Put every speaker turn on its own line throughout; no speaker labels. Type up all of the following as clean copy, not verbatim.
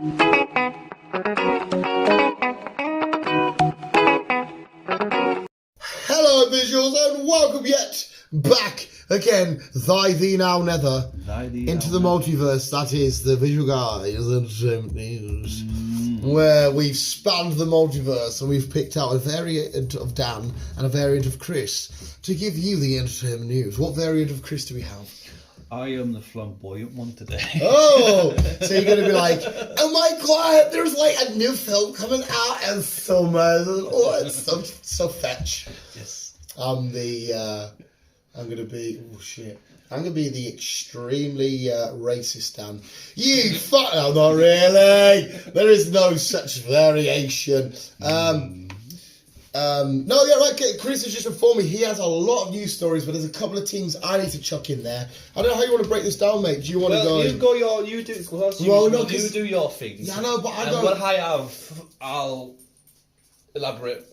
Hello, visuals, and welcome yet back again, thee now nether, into the multiverse. That is the Visual Guyz Entertainment News, where we've spanned the multiverse and we've picked out a variant of Dan and a variant of Chris to give you the entertainment news. What variant of Chris do we have?
I am the flamboyant one today.
Oh, so you're going to be like, oh my god, there's like a new film coming out in summer. Oh, it's so fetch.
Yes.
I'm going to be, oh shit. I'm going to be the extremely racist Dan. You fuck, no, not really. There is no such variation. No, yeah, right. Chris has just informed me he has a lot of news stories, but there's a couple of things I need to chuck in there. I don't know how you want to break this down, mate. Do you want to go?
You go your, you do. You do your things.
Yeah, no, but I
and
don't.
What I have, I'll elaborate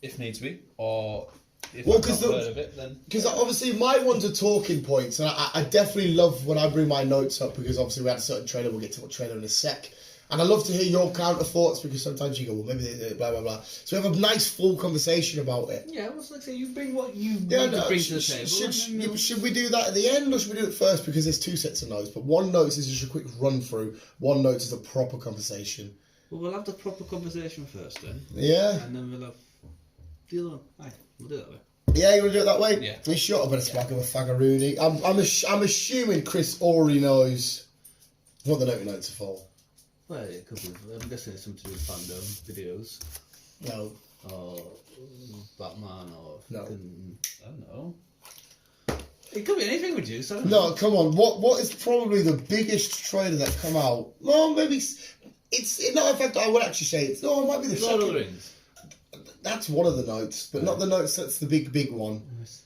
if needs be, or if I've not heard of it, then. Because
obviously my ones are talking points, and I definitely love when I bring my notes up because obviously we had a certain trailer. We'll get to what trailer in a sec. And I love to hear your counter thoughts because sometimes you go, well, maybe they blah, blah, blah. So we have a nice full conversation about it.
Yeah, well, like I say, you bring what you want to bring to the table.
Should we do that at the end or should we do it first? Because there's two sets of notes. But one note is just a quick run through. One note is a proper conversation.
Well, we'll have the proper conversation first then.
Yeah.
And then we'll have the other one. Aye, we'll do it that way.
Yeah, you want to do it that way?
Yeah.
You sure? I better smack him a faggaroony. I'm assuming Chris already knows what the notes are for.
Well, it could be. I'm guessing it's something to do with fandom videos.
No.
Or Batman, or
no.
I don't know. It could be anything with you. So
no, come on. What is probably the biggest trailer that come out? Well, maybe it's no. In fact, I would actually say it's no. It might be the second.
Lord of the Rings.
That's one of the notes, but not the notes. That's the big one. Yes.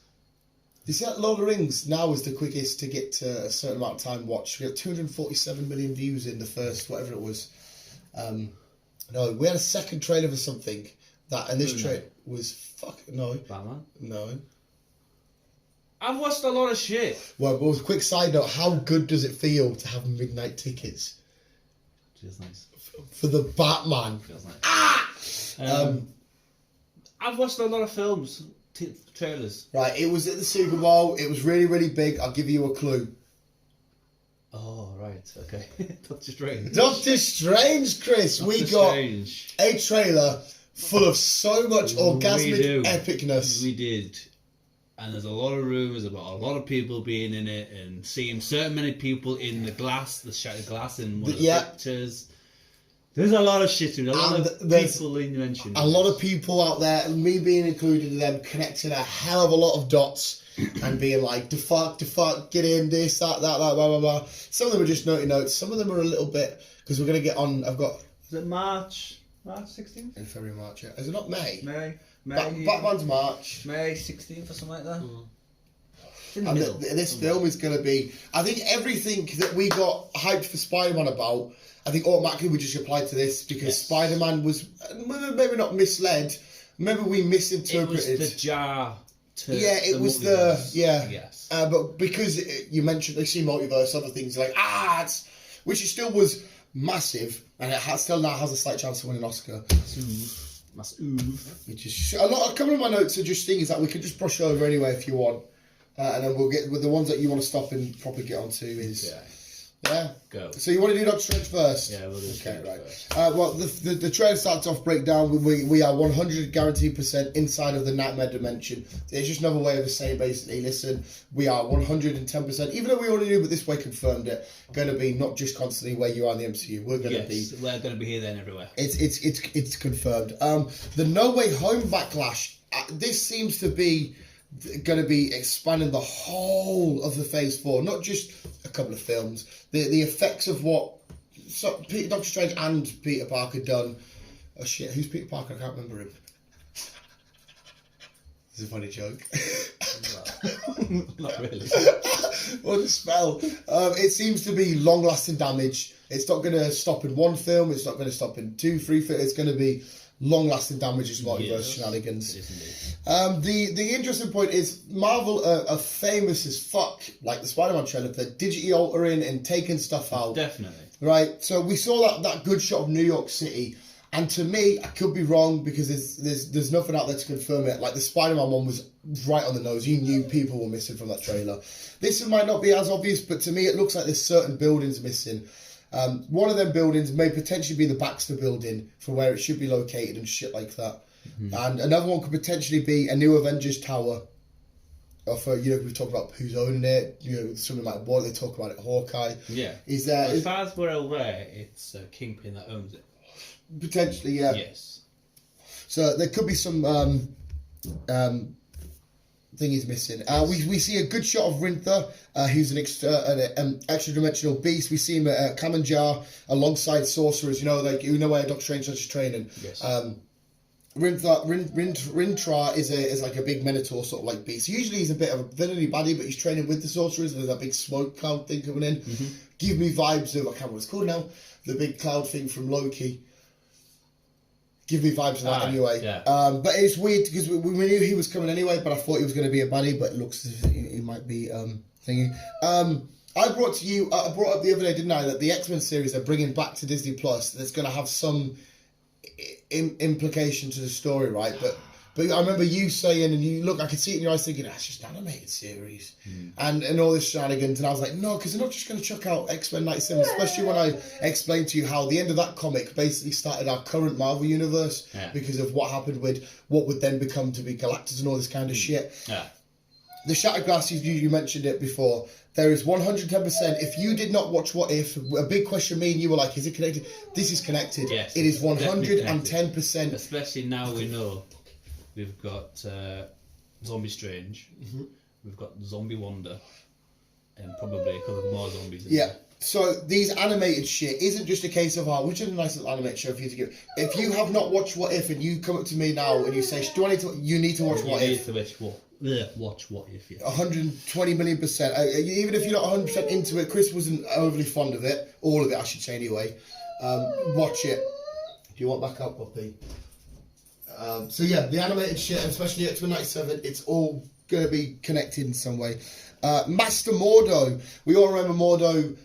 You see that Lord of the Rings now is the quickest to get to a certain amount of time watched. We got 247 million views in the first, whatever it was. No, we had a second trailer for something that, and this trailer was no.
Batman?
No.
I've watched a lot of shit.
Well, a quick side note, how good does it feel to have midnight tickets?
Feels nice.
For the Batman.
Feels nice.
Ah!
I've watched a lot of films. Trailers.
Right, it was at the Super Bowl. It was really, really big. I'll give you a clue.
Oh, right. Okay. Doctor Strange.
Doctor Strange, Chris. We got a trailer full of so much orgasmic epicness.
We did. And there's a lot of rumours about a lot of people being in it and seeing certain many people in the glass, the shattered glass in one of the pictures. There's a lot of shit in it. A lot of people in mentioned.
A lot of people out there, me being included in them, connecting a hell of a lot of dots and being like, the fuck, get in, this, that, blah, blah, blah. Some of them are just naughty notes. Some of them are a little bit, because we're going to get on, I've got...
Is it March 16th?
In February, March, yeah. Is it not May?
May.
Batman's March.
May 16th or something like that.
And this film is going to be... I think everything that we got hyped for Spider-Man about... I think automatically we just applied to this because Spider-Man was maybe not misled. Maybe we misinterpreted.
It was the jar.
It was
Yes.
But because you mentioned they see multiverse, other things like which it still was massive, and it still now has a slight chance to win an Oscar.
Massive.
Which is a couple of my notes are just things that we can just brush over anyway if you want, and then we'll get with the ones that you want to stop and properly get onto is.
Okay.
Yeah.
Go.
So you want to do Doctor Strange first?
Yeah, we'll do
Strange first.
Right.
Well, the trailer starts off breakdown. We are 100 guaranteed % inside of the nightmare dimension. It's just another way of saying basically, listen, we are 110%. Even though we already knew, but this way confirmed it. Going to be not just constantly where you are in the MCU. We're going to be.
We're going to be here, then, everywhere.
It's confirmed. The No Way Home backlash. This seems to be going to be expanding the whole of the Phase 4, not just a couple of films. The effects of what Doctor Strange and Peter Parker done. Oh shit, who's Peter Parker? I can't remember him. It's a funny joke.
Not really.
What a spell. It seems to be long-lasting damage. It's not going to stop in one film. It's not going to stop in 2, 3 films. It's going to be long-lasting damage as multiverse shenanigans. The interesting point is Marvel are famous as fuck, like the Spider-Man trailer, for digitally altering and taking stuff out.
Definitely.
right? So we saw that good shot of New York City, and to me, I could be wrong because there's nothing out there to confirm it. Like the Spider-Man one was right on the nose. You knew people were missing from that trailer. This might not be as obvious, but to me, it looks like there's certain buildings missing. One of them buildings may potentially be the Baxter building for where it should be located and shit like that. Mm-hmm. And another one could potentially be a new Avengers Tower. For we've talked about who's owning it. Something like what they talk about it. Hawkeye.
Yeah.
Is there?
As far as we're aware, it's Kingpin that owns it.
Potentially, yeah.
Yes.
So there could be some thingies missing. We see a good shot of Rinther, who's an extra-dimensional beast. We see him at Kamanjar alongside sorcerers. Where Doctor Strange does his training.
Yes.
Rintra is like a big minotaur sort of like beast. Usually he's a bit of a villainy baddie, but he's training with the sorcerers. And there's that big smoke cloud thing coming in. Mm-hmm. Give me vibes of, I can't remember what it's called now, the big cloud thing from Loki. Give me vibes of that anyway. Yeah. But it's weird because we knew he was coming anyway, but I thought he was going to be a baddie, but it looks as if he might be thingy. I brought up the other day, didn't I, that the X-Men series they're bringing back to Disney Plus that's going to have some implication to the story, right? But I remember you saying, and I could see it in your eyes thinking, it's just an animated series. And all this shenanigans, and I was like, no, because they're not just going to chuck out X-Men 97, especially when I explained to you how the end of that comic basically started our current Marvel universe because of what happened with what would then become to be Galactus and all this kind of shit. Yeah. The Shattered Glass, you mentioned it before, there is 110%. If you did not watch What If, a big question me and you were like, is it connected? This is connected.
Yes,
it is 110%.
Especially now we know we've got Zombie Strange, we've got Zombie Wonder, and probably a couple more zombies.
Yeah. So these animated shit isn't just a case of which is a nice little animated show for you to give. If you have not watched What If and you come up to me now and you say, "Do I need to?" You need to watch What If.
Watch What If. Yeah.
120 million %. Even if you're not 100% into it, Chris wasn't overly fond of it. All of it, I should say, anyway. Watch it. Do you want back up, Poppy? So yeah, the animated shit, especially X-Men 97, it's all going to be connected in some way. Master Mordo. We all remember Mordo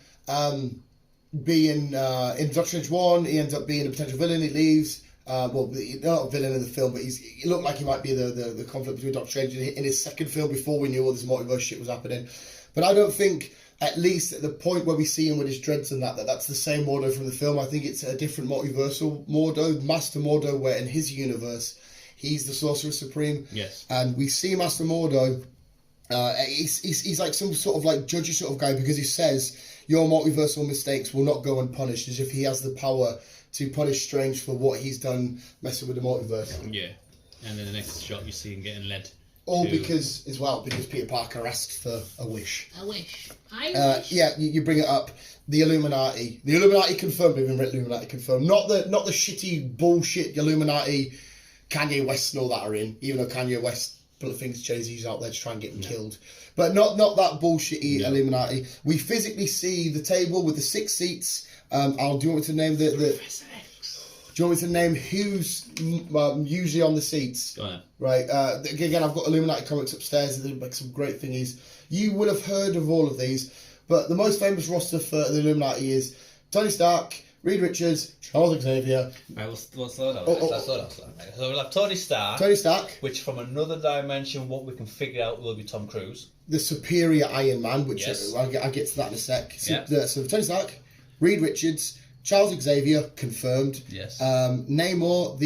being in Doctor Strange 1. He ends up being a potential villain. He leaves. Not a villain in the film, but he looked like he might be the conflict between Doctor Strange in his second film before we knew all this multiverse shit was happening. But I don't think, at least at the point where we see him with his dreads and that's the same Mordo from the film. I think it's a different multiversal Mordo, Master Mordo, where in his universe, he's the Sorcerer Supreme.
Yes.
And we see Master Mordo, he's like some sort of like judgy sort of guy because he says, your multiversal mistakes will not go unpunished, as if he has the power to punish Strange for what he's done messing with the multiverse.
Yeah. And then the next shot you see him getting led.
All because Peter Parker asked for a wish.
I wish.
Yeah, you bring it up. The Illuminati. The Illuminati confirmed. Even Illuminati confirmed. Not the shitty bullshit Illuminati Kanye West and all that are in. Even though Kanye West thinks Jay-Z's out there to try and get him killed. But not that bullshitty Illuminati. We physically see the table with the 6 seats. Do you want me to name the
Professor X.
Do you want me to name who's usually on the seats?
Go ahead.
Right. Again, I've got Illuminati comics upstairs. They make some great thingies. You will have heard of all of these, but the most famous roster for the Illuminati is Tony Stark, Reed Richards, Charles Xavier.
Right, we'll slow down. So we'll have Tony Stark. Which, from another dimension, what we can figure out will be Tom Cruise.
The superior Iron Man, which I'll get to that in a sec. So Tony Stark, Reed Richards, Charles Xavier, confirmed.
Yes.
Namor,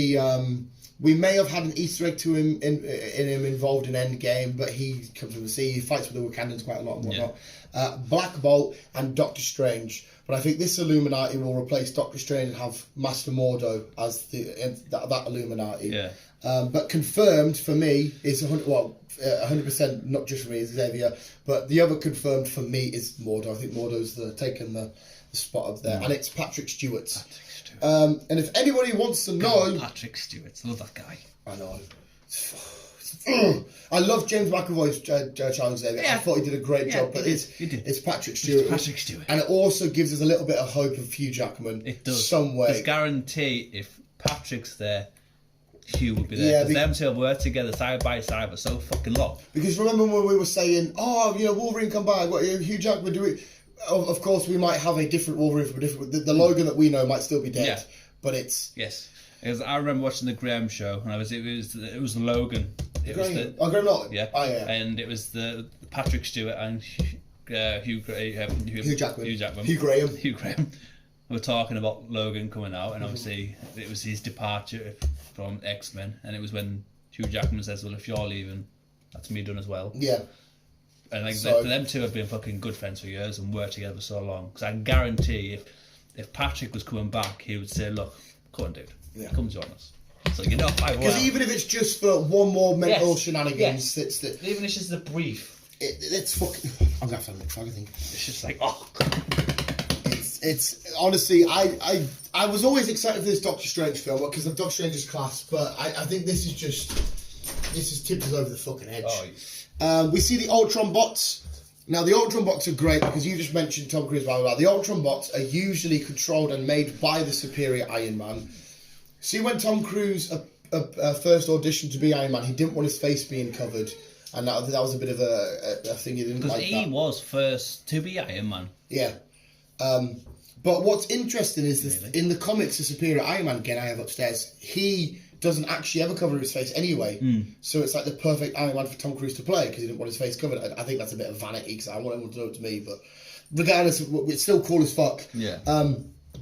we may have had an Easter egg to him in him involved in Endgame, but he comes from the sea. He fights with the Wakandans quite a lot and whatnot. Yeah. Black Bolt and Doctor Strange. But I think this Illuminati will replace Doctor Strange and have Master Mordo as that Illuminati.
Yeah.
But confirmed for me is 100%, not just for me, is Xavier, but the other confirmed for me is Mordo. I think Mordo's taken the spot up there, and it's Patrick Stewart. And if anybody wants to know,
Patrick Stewart, love that guy.
I know. I love James McAvoy's Charles Xavier. I thought he did a great job, but it's Patrick Stewart. And it also gives us a little bit of hope of Hugh Jackman.
It does.
Some way.
There's guarantee if Patrick's there, Hugh will be there. Because them two work together side by side for so fucking long.
Because remember when we were saying, Wolverine come back, Hugh Jackman do it. of course, we might have a different Wolverine from a different. The Logan that we know might still be dead, but it's
Because I remember watching the Graham show, and it was Logan.
Graham Norton.
Yeah.
Oh yeah.
And it was the Patrick Stewart and Hugh Jackman.
Hugh Graham.
Hugh Graham. We're talking about Logan coming out, and obviously it was his departure from X-Men, and it was when Hugh Jackman says, "Well, if you're leaving, that's me done as well."
Yeah.
And like them two have been fucking good friends for years and worked together for so long. Because I guarantee, if Patrick was coming back, he would say, "Look, come on, dude, come join us." So
because even if it's just for one more mental shenanigans,
even if it's just a brief.
It's fucking. I'm gonna have to have a look. I think
it's just like
It's honestly, I was always excited for this Doctor Strange film because of Doctor Strange's class, but I think this is tipped us over the fucking edge. We see the Ultron bots. Now the Ultron bots are great because you just mentioned Tom Cruise, blah blah blah. The Ultron bots are usually controlled and made by the superior Iron Man. See, when Tom Cruise first auditioned to be Iron Man, he didn't want his face being covered, and that was a bit of a thing he didn't like.
Because he was first to be Iron Man.
Yeah. But what's interesting is that in the comics, the superior Iron Man, again I have upstairs, he doesn't actually ever cover his face anyway. So it's like the perfect Iron Man for Tom Cruise to play because he didn't want his face covered. I think that's a bit of vanity because I want everyone to know it to me, but regardless, it's still cool as fuck.
Yeah.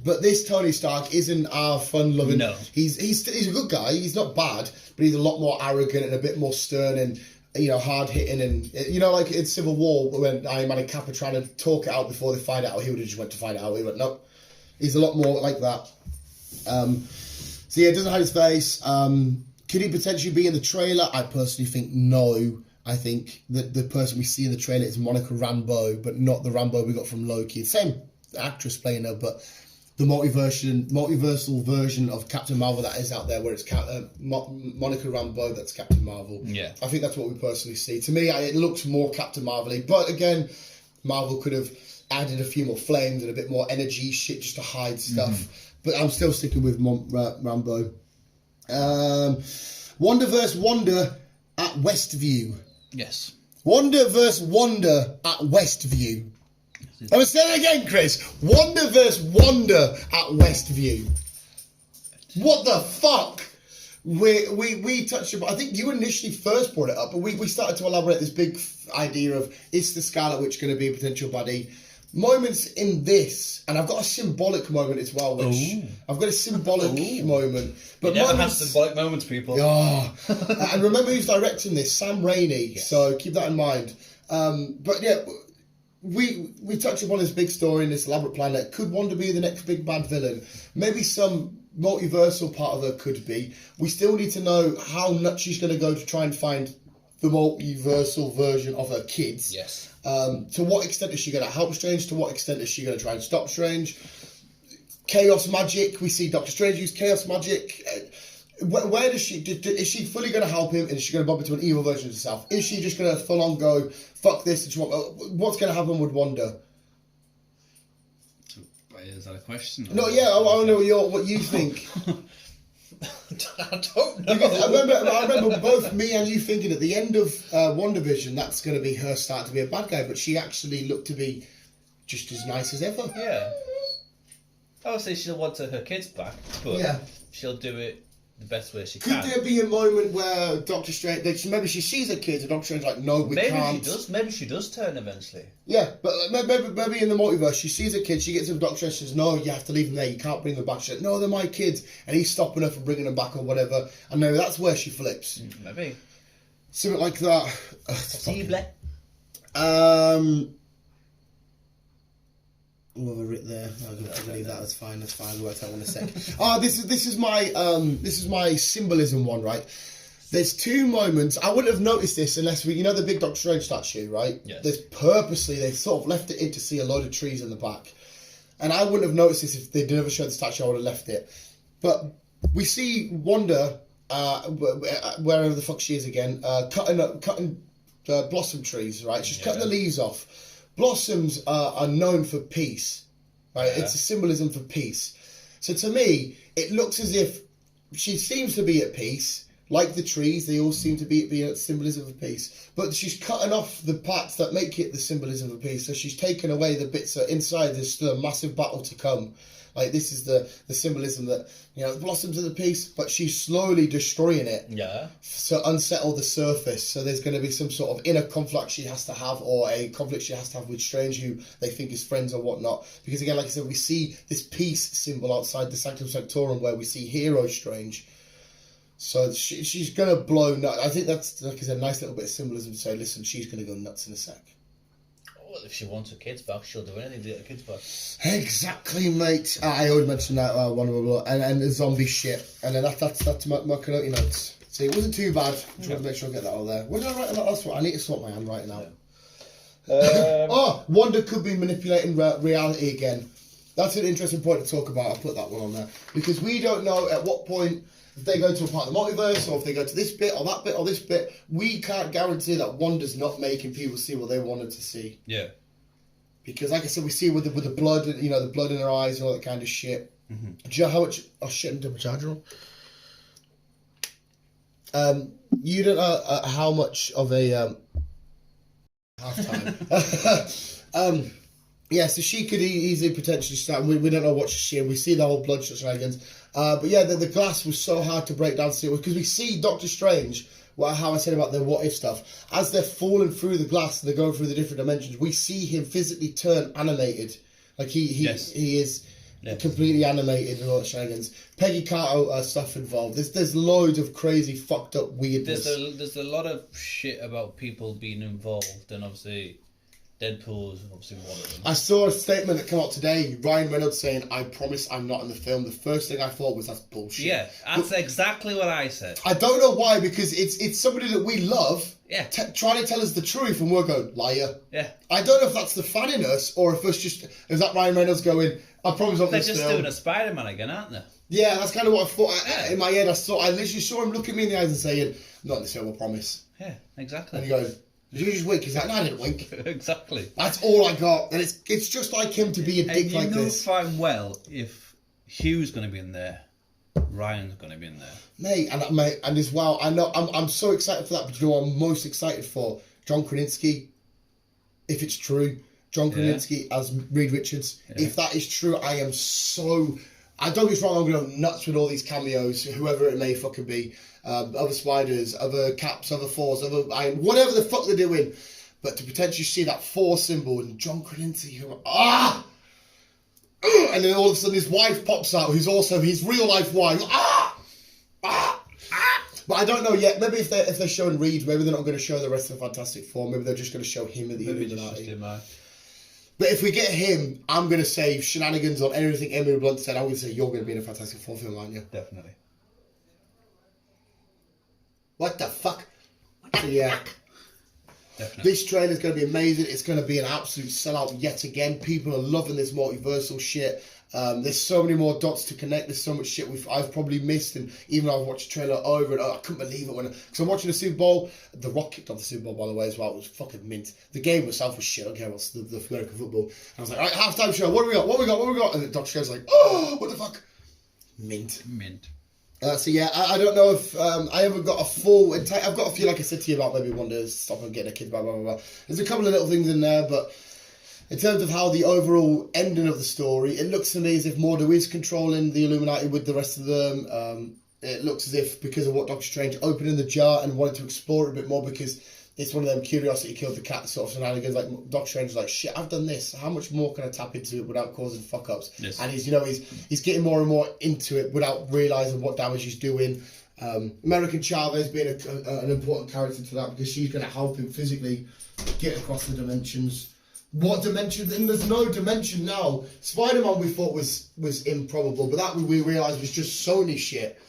But this Tony Stark isn't our fun-loving.
No.
He's a good guy. He's not bad, but he's a lot more arrogant and a bit more stern and hard-hitting and, like in Civil War when Iron Man and Cap are trying to talk it out before they find out, he would have just went to find out. He went, no. He's a lot more like that. So yeah, it doesn't hide his face. Could he potentially be in the trailer? I personally think no. I think that the person we see in the trailer is Monica Rambeau, but not the Rambeau we got from Loki. Same actress playing her, but the multiversal version of Captain Marvel that is out there, where it's Monica Rambeau that's Captain Marvel.
Yeah,
I think that's what we personally see. To me, it looks more Captain Marvel-y, but again, Marvel could have added a few more flames and a bit more energy shit just to hide stuff. But I'm still sticking with Rambeau. Wonder vs. Wonder at Westview.
Yes.
Wonder vs. Wonder at Westview. I'm going to say it again, Chris. Wonder vs. Wonder at Westview. What the fuck? We touched upon, I think you initially first brought it up, but we started to elaborate this big idea of, is the Scarlet Witch going to be a potential baddie? Moments in this, and I've got a symbolic moment as well, which I've got a symbolic moment. But
you never have symbolic moments, people.
Oh, and remember who's directing this, Sam Raimi. Yes. So keep that in mind. But yeah, we touched upon this big story in this elaborate plan that could Wanda be the next big bad villain? Maybe some multiversal part of her could be. We still need to know how nuts she's going to go to try and find the multiversal version of her kids.
Yes.
To what extent is she going to help Strange? To what extent is she going to try and stop Strange? Chaos magic. We see Doctor Strange use chaos magic. Where does she... Is she fully going to help him? And is she going to bump into an evil version of herself? Is she just going to full on go, fuck this? What's going to happen with Wanda?
Is that a question?
No, yeah, I want to know what you think.
I don't know.
Because I remember both me and you thinking at the end of WandaVision that's going to be her start to be a bad guy, but she actually looked to be just as nice as ever.
Yeah. Obviously, she'll want her kids back, but she'll do it the best way she can.
Could there be a moment where Doctor Strange, maybe she sees her kids and Doctor Strange's like, no, we can't.
Maybe she does turn eventually.
Yeah, but maybe in the multiverse, she sees her kids, she gets them, Doctor Strange says, no, you have to leave them there, you can't bring them back. She's like, no, they're my kids. And he's stopping her from bringing them back or whatever. And maybe that's where she flips.
Maybe.
Something like that. What have I written there? I'm gonna leave that. That's fine. I'll work that one in a sec. This is my symbolism one, right? There's two moments. I wouldn't have noticed this unless the big Doctor Strange statue, right?
Yes.
There's purposely they sort of left it in to see a load of trees in the back, and I wouldn't have noticed this if they never showed the statue. I would have left it. But we see Wanda, wherever the fuck she is again, cutting blossom trees, right? She's cutting the leaves off. Blossoms are known for peace, right? Yeah. It's a symbolism for peace. So to me, it looks as if she seems to be at peace, Like the trees, they all seem to be a symbolism of peace. But she's cutting off the parts that make it the symbolism of peace. So she's taken away the bits that inside there's still a massive battle to come. Like, this is the symbolism that, the blossoms of the peace, but she's slowly destroying it.
Yeah.
To unsettle the surface. So there's going to be some sort of inner conflict she has to have, or a conflict she has to have with Strange, who they think is friends or whatnot. Because again, like I said, we see this peace symbol outside the Sanctum Sanctorum where we see Hero Strange. So she's going to blow nuts. I think that's, like I said, a nice little bit of symbolism to say, listen, she's going to go nuts in a sec.
Well, if she wants her kids back, she'll do anything to get her kids back.
Exactly, mate. I always mention that one of them, and the zombie shit. And then that's my Coyote notes. See, it wasn't too bad. I'm trying to make sure I get that all there. What did I write about last one? I need to sort my handwriting out. Wanda could be manipulating reality again. That's an interesting point to talk about. I'll put that one on there. Because we don't know at what point, if they go to a part of the multiverse, or if they go to this bit, or that bit, or this bit, we can't guarantee that Wanda's not making people see what they wanted to see.
Yeah.
Because, like I said, we see with the blood, the blood in her eyes and all that kind of shit. Mm-hmm. Do you know how much... Oh, shit, I'm double charger on. You don't know how much of a... halftime. Yeah, so she could easily potentially start. We don't know what she's seeing. We see the whole bloodshot shenanigans. But yeah, the glass was so hard to break down because we see Doctor Strange, how I said about the what if stuff, as they're falling through the glass and they're going through the different dimensions, we see him physically turn animated. Like he is completely animated and all that shenanigans. Peggy Carter stuff involved. There's loads of crazy fucked up weirdness.
There's a lot of shit about people being involved, and obviously Deadpool is obviously one of them. I
saw a statement that came out today, Ryan Reynolds saying, "I promise I'm not in the film." The first thing I thought was, that's bullshit.
Yeah, that's exactly what I said.
I don't know why, because it's somebody that we love, trying to tell us the truth, and we're going, liar.
Yeah.
I don't know if that's the fan in us, or if it's just, is that Ryan Reynolds going, "I promise I'm not in this film."
They're just doing a Spider-Man again, aren't they?
Yeah, that's kind of what I thought. In my head, I literally saw him looking me in the eyes and saying, "I'm not in this film, I promise."
Yeah, exactly.
And he goes, "Did you just wink?" He's like, "No, I didn't wink."
Exactly.
That's all I got. And it's just like him to be a dick like this.
You know fine well if Hugh's going to be in there, Ryan's going to be in there.
Mate, and as well, I know, I'm so excited for that, but you know what I'm most excited for? John Krasinski, if it's true. John Krasinski as Reed Richards. Yeah. If that is true, I am so... I don't get wrong, I'm going nuts with all these cameos, whoever it may fucking be. Other Spiders, other Caps, other Thors, other Iron, whatever the fuck they're doing. But to potentially see that Thor symbol and John Krasinski, and then all of a sudden his wife pops out, who's also his real life wife. But I don't know yet. Maybe if they're showing Reed, maybe they're not going to show the rest of the Fantastic Four. Maybe they're just going to show him in the Illuminati. But if we get him, I'm going to say shenanigans on everything Emily Blunt said. I'm going to say you're going to be in a Fantastic Four film, aren't you?
Definitely.
What the fuck? Yeah.
Definitely.
This trailer's going to be amazing. It's going to be an absolute sellout yet again. People are loving this multiversal shit. There's so many more dots to connect. There's so much shit I've probably missed, and even though I've watched the trailer over and over, I couldn't believe it because I'm watching the Super Bowl. The Rock kicked off the Super Bowl, by the way, as well. It was fucking mint. The game itself was shit. I don't care what's the American football. And I was like, all right, halftime show. What do we got? What we got? And the Dr. Strange's like, oh, what the fuck? Mint. So yeah, I don't know if I haven't got a full. I've got a few, like I said to you about maybe Wanda stopping getting a kid, blah blah blah. There's a couple of little things in there, but in terms of how the overall ending of the story, it looks to me as if Mordo is controlling the Illuminati with the rest of them. It looks as if because of what Doctor Strange opening the jar and wanted to explore it a bit more, because it's one of them curiosity killed the cat sort of shenanigans. Like Doctor Strange is like, shit, I've done this. How much more can I tap into it without causing fuck ups? Yes. And he's getting more and more into it without realizing what damage he's doing. American Chavez being an important character to that, because she's going to help him physically get across the dimensions. What dimension? And there's no dimension now. Spider-Man we thought was improbable, but that we realised was just Sony shit.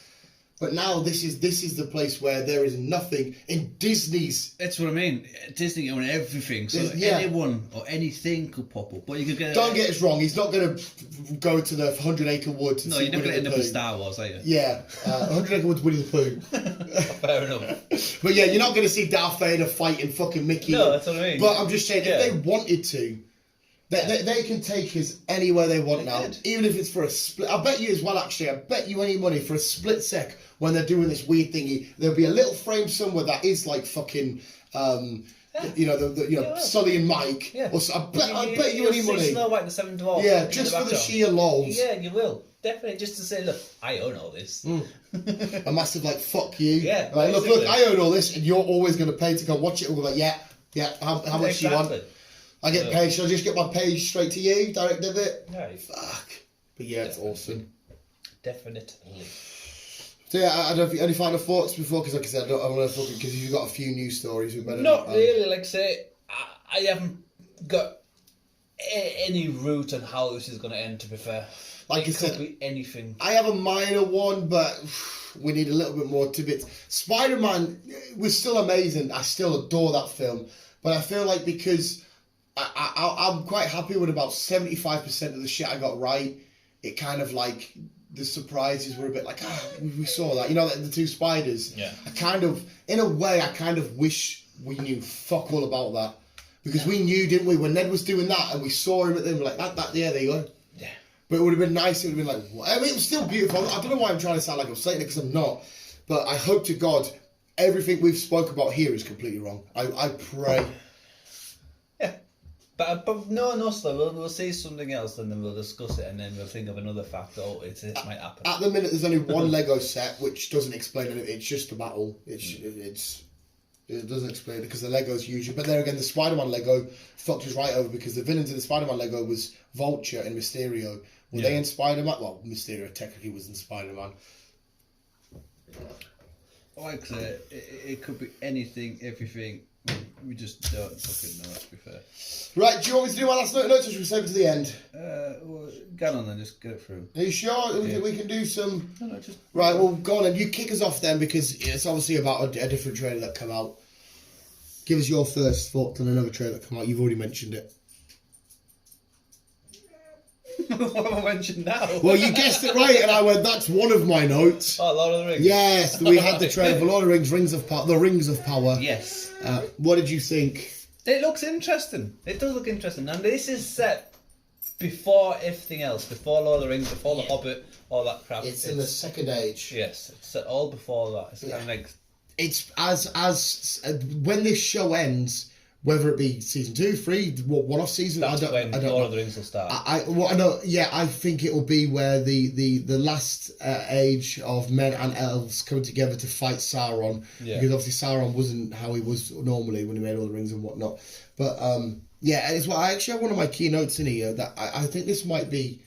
But now this is the place where there is nothing in Disney's.
That's what I mean. Disney own everything, so anyone or anything could pop up. But you could get.
Don't get us wrong. He's not going to go to the 100-acre woods.
No, you're not going to end up in Star Wars, are you?
Yeah, 100-acre woods, Winnie the Pooh.
Fair enough.
But yeah, you're not going to see Darth Vader fighting fucking Mickey.
No, that's what I mean.
But I'm just saying, if they wanted to, They can take us anywhere they want now, even if it's for a split. I bet you as well, actually, I bet you any money for a split sec when they're doing this weird thingy, there'll be a little frame somewhere that is like fucking, Sully and Mike. Yeah. Or, I bet you any money.
Snow White and the Seven Dwarfs.
Yeah, just for the sheer lols.
Yeah, you will. Definitely, just to say, look, I own all this.
A massive, like, fuck you.
Yeah.
Like, look, I own all this, and you're always going to pay to go watch it. And we're like, yeah, how much do you want? I get paid. Should I just get my page straight to you? Direct debit?
No.
Fuck. But yeah, it's awesome.
Definitely.
So yeah, I don't think any final thoughts before, because like I said, I want to because you've got a few news stories.
Not really. Like I say, I haven't got any route on how this is going to end. To be fair,
like
it could be anything.
I have a minor one, but we need a little bit more tidbits. Spider-Man was still amazing. I still adore that film, but I feel like because I'm quite happy with about 75% of the shit I got right. It kind of like the surprises were a bit like, we saw that, the two spiders.
Yeah.
In a way, I kind of wish we knew fuck all about that, because we knew, didn't we, when Ned was doing that and we saw him at them, we're like yeah, there you go.
Yeah.
But it would have been nice. It would have been like, what? I mean, it was still beautiful. I don't know why I'm trying to sound like I'm saying it, because I'm not. But I hope to God everything we've spoke about here is completely wrong. I pray.
But no, so we'll see something else, and then we'll discuss it, and then we'll think of another fact. It might happen.
At the minute, there's only one Lego set, which doesn't explain anything. It's just a battle. It doesn't explain it, because the Legos usually. But there again, the Spider-Man Lego fucked us right over, because the villains in the Spider-Man Lego was Vulture and Mysterio. Were they in Spider-Man? Well, Mysterio technically was in Spider-Man.
Like I said, it could be anything, everything. We just don't fucking know, to be fair.
Right, do you want me to do my last notes, or should we save it to the end?
Well, go on then, just get it through.
Are you sure? Yeah. We can do some...
No, just...
Right, well, go on and you kick us off then, because it's obviously about a different trailer that come out. Give us your first thoughts on another trailer that come out. You've already mentioned it.
What have I mentioned now?
Well, you guessed it right, and I went, that's one of my notes.
Oh, Lord of the Rings.
Yes, we had the trailer for Lord of the Rings, the Rings of Power.
Yes.
What did you think?
It looks interesting. It does look interesting. And this is set before everything else. Before Lord of the Rings, before The Hobbit, all that crap.
It's in the Second Age.
Yes, it's set all before that. It's kind of like...
It's as when this show ends, whether it be season 2, 3, one-off season,
that's
I don't
Lord
know.
of the Rings will start.
I think it will be where the last age of men and elves coming together to fight Sauron. Yeah. Because obviously Sauron wasn't how he was normally when he made all the rings and whatnot. But it's what I actually have one of my key notes in here that I think this might be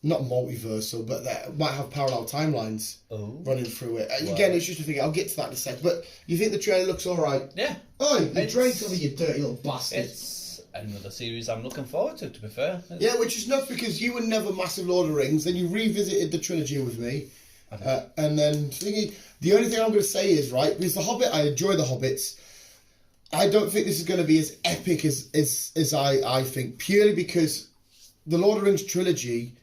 not multiversal, but that might have parallel timelines running through it. Wow. Again, it's just a thing. I'll get to that in a sec. But you think the trailer looks all right?
Yeah.
Oh, you drank over, you dirty little bastard.
It's another series I'm looking forward to be fair.
Yeah, which is nuts, because you were never massive Lord of the Rings, then you revisited the trilogy with me. And then the only thing I'm going to say is, right, because The Hobbit, I enjoy The Hobbits. I don't think this is going to be as epic as I think, purely because the Lord of the Rings trilogy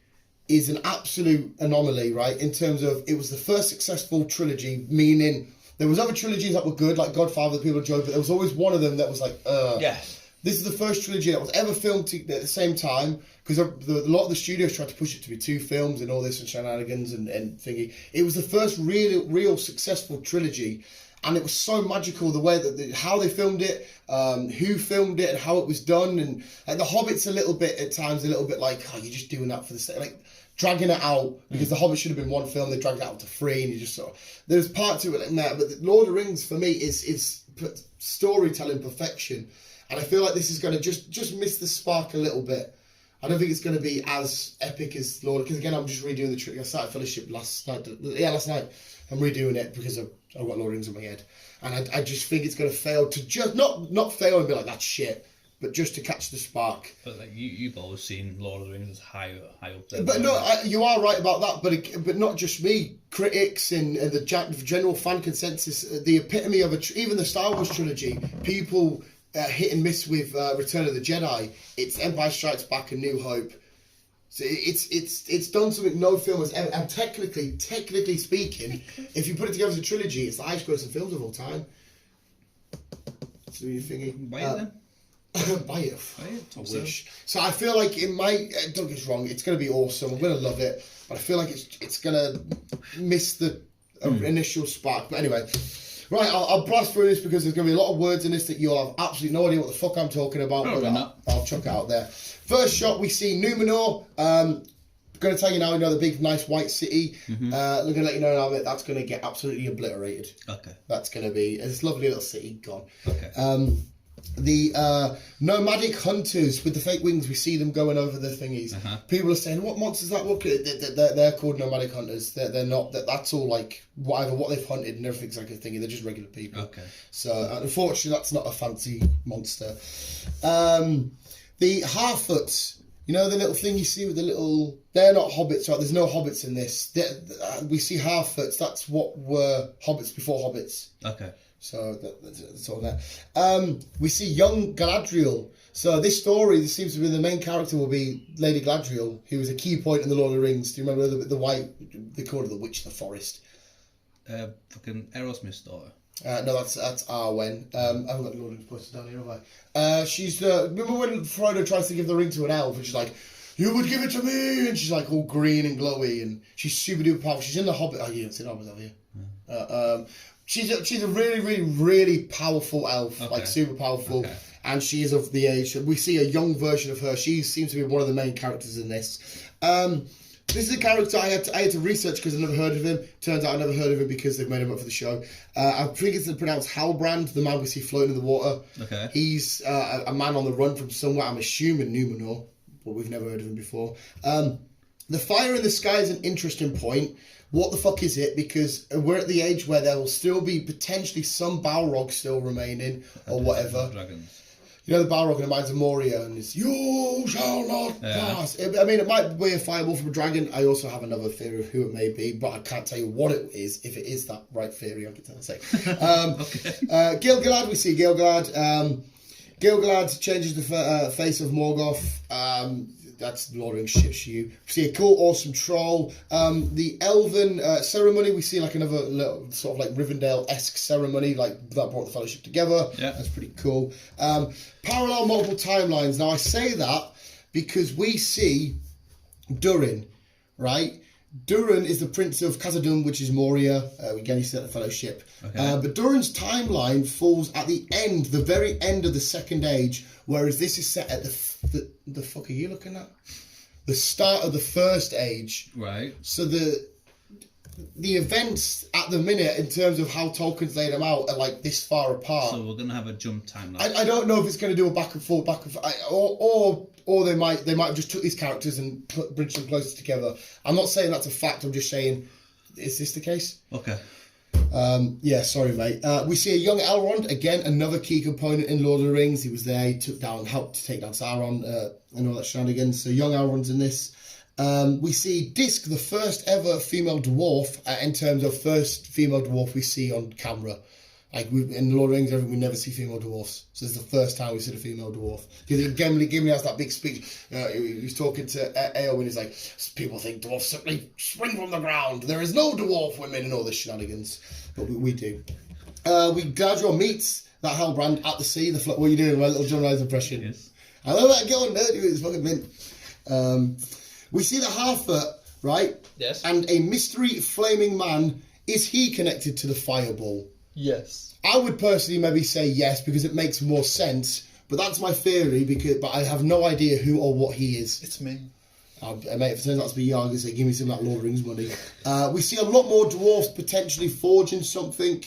is an absolute anomaly, right? In terms of, it was the first successful trilogy, meaning there was other trilogies that were good, like Godfather that people enjoyed, but there was always one of them that was like,
Yeah.
This is the first trilogy that was ever filmed at the same time, because a lot of the studios tried to push it to be 2 films and all this and shenanigans and thingy. It was the first real successful trilogy, and it was so magical the way that how they filmed it, who filmed it, and how it was done. And The Hobbit's a little bit like, you're just doing that for the sake, like dragging it out, because The Hobbit should have been 1 film. They dragged it out to 3, and you just sort of, there's part to it in there. But Lord of the Rings for me is storytelling perfection, and I feel like this is going to just miss the spark a little bit. I don't think it's going to be as epic as Lord, because again, I'm just redoing the trick. I started Fellowship last night. I'm redoing it because I've got Lord of the Rings in my head, and I just think it's going to fail to just not fail and be like, that's shit, but just to catch the spark.
But like you've always seen Lord of the Rings as high up there.
But no, you are right about that. But not just me. Critics and the general fan consensus, the epitome of even the Star Wars trilogy, people hit and miss with Return of the Jedi. It's Empire Strikes Back and New Hope. So it's done something no film has ever. And technically speaking, if you put it together as a trilogy, it's the highest grossing films of all time. So you're thinking,
why then?
Buy it. I wish. So I feel like it might. Don't get us wrong. It's going to be awesome. I'm going to love it. But I feel like it's going to miss the initial spark. But anyway, right. I'll blast through this because there's going to be a lot of words in this that you'll have absolutely no idea what the fuck I'm talking about. But I'll chuck it out there. First shot, we see Numenor. Going to tell you now, the big, nice white city. Going to let you know now that that's going to get absolutely obliterated. Okay. That's going to be this lovely little city gone. Okay. The nomadic hunters with the fake wings, we see them going over the thingies. People are saying, "What monsters that look?" They're called nomadic hunters. They're not. That's all like whatever what they've hunted and everything's like a thingy. They're just regular people. Okay. So unfortunately, that's not a fancy monster. The Harfoots. The little thing you see with the little... They're not hobbits, right? There's no hobbits in this. We see Harfoots. That's what were hobbits before hobbits. Okay. So that's all there. We see young Galadriel. So this story, this seems to be the main character will be Lady Galadriel, who was a key point in the Lord of the Rings. Do you remember the white... They call her the Witch of the Forest.
Fucking Aerosmith's daughter.
No, that's Arwen. I haven't got the Lord of the Rings posted down here, have I? She's remember when Frodo tries to give the ring to an elf, and she's like, "You would give it to me," and she's like all green and glowy, and she's super duper powerful. She's in the Hobbit. Oh, you haven't seen Hobbit, have you? No. She's a really, really, really powerful elf, like super powerful, and she is of the age. We see a young version of her. She seems to be one of the main characters in this. This is a character I had to research because I never heard of him. Turns out I never heard of him because they've made him up for the show. I think it's pronounced Halbrand, the man we see floating in the water. Okay. He's a man on the run from somewhere, I'm assuming Numenor, but we've never heard of him before. The fire in the sky is an interesting point. What the fuck is it? Because we're at the age where there will still be potentially some Balrog still remaining or whatever.
Dragons.
The Balrog in the Mines of Moria, and it's "You shall not pass." I mean, it might be a fireball from a dragon. I also have another theory of who it may be, but I can't tell you what it is. If it is that right theory, I can tell you. Gil-galad, we see Gil-galad. Gil-galad changes the face of Morgoth. That's the Lord of the Rings shit you. We see a cool, awesome troll. The elven ceremony, we see like another little, sort of like Rivendell-esque ceremony, like that brought the Fellowship together. Yeah. That's pretty cool. Parallel multiple timelines. Now I say that because we see Durin, right? Durin is the Prince of Khazad-dûm, which is Moria. Again, he's at the Fellowship. Okay. But Durin's timeline falls at the end, the very end of the Second Age, whereas this is set at the fuck are you looking at? The start of the First Age. Right. So the events at the minute, in terms of how Tolkien's laid them out, are like this far apart.
So we're going to have a jump timeline.
I don't know if it's going to do a back and forth, or they might have just took these characters and bridged them closer together. I'm not saying that's a fact. I'm just saying, is this the case? Okay. Yeah, sorry, mate. We see a young Elrond, again, another key component in Lord of the Rings. He was there, he helped to take down Sauron and all that shenanigans. So young Elrond's in this. We see Disc, the first ever female dwarf, in terms of first female dwarf we see on camera. Like in Lord of the Rings, we never see female dwarfs. So it's the first time we see a female dwarf. Because Gimli has that big speech. He was talking to Eowyn, he's like, people think dwarfs simply spring from the ground. There is no dwarf women and all this shenanigans. But we do. Galadriel meets that Halbrand at the sea. What are you doing? My little John Rhys impression. Yes. I love that going there. It's fucking mint. We see the Harfoot, right? Yes. And a mystery flaming man. Is he connected to the fireball? Yes. I would personally maybe say yes because it makes more sense, but that's my theory. But I have no idea who or what he is.
It's me.
Mate, if it turns out to be Yarg, say give me some of that Lord of the Rings money. We see a lot more dwarves potentially forging something.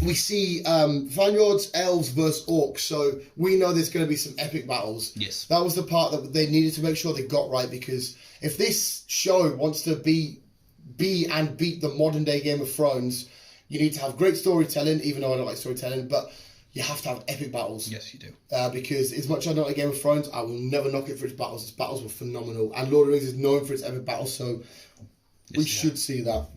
We see Vanyards, elves versus orcs, so we know there's going to be some epic battles. Yes. That was the part that they needed to make sure they got right, because if this show wants to be and beat the modern day Game of Thrones, you need to have great storytelling, even though I don't like storytelling, but you have to have epic battles.
Yes, you do.
Because as much as I don't like Game of Thrones, I will never knock it for its battles. Its battles were phenomenal. And Lord of the Rings is known for its epic battles, so we should see that.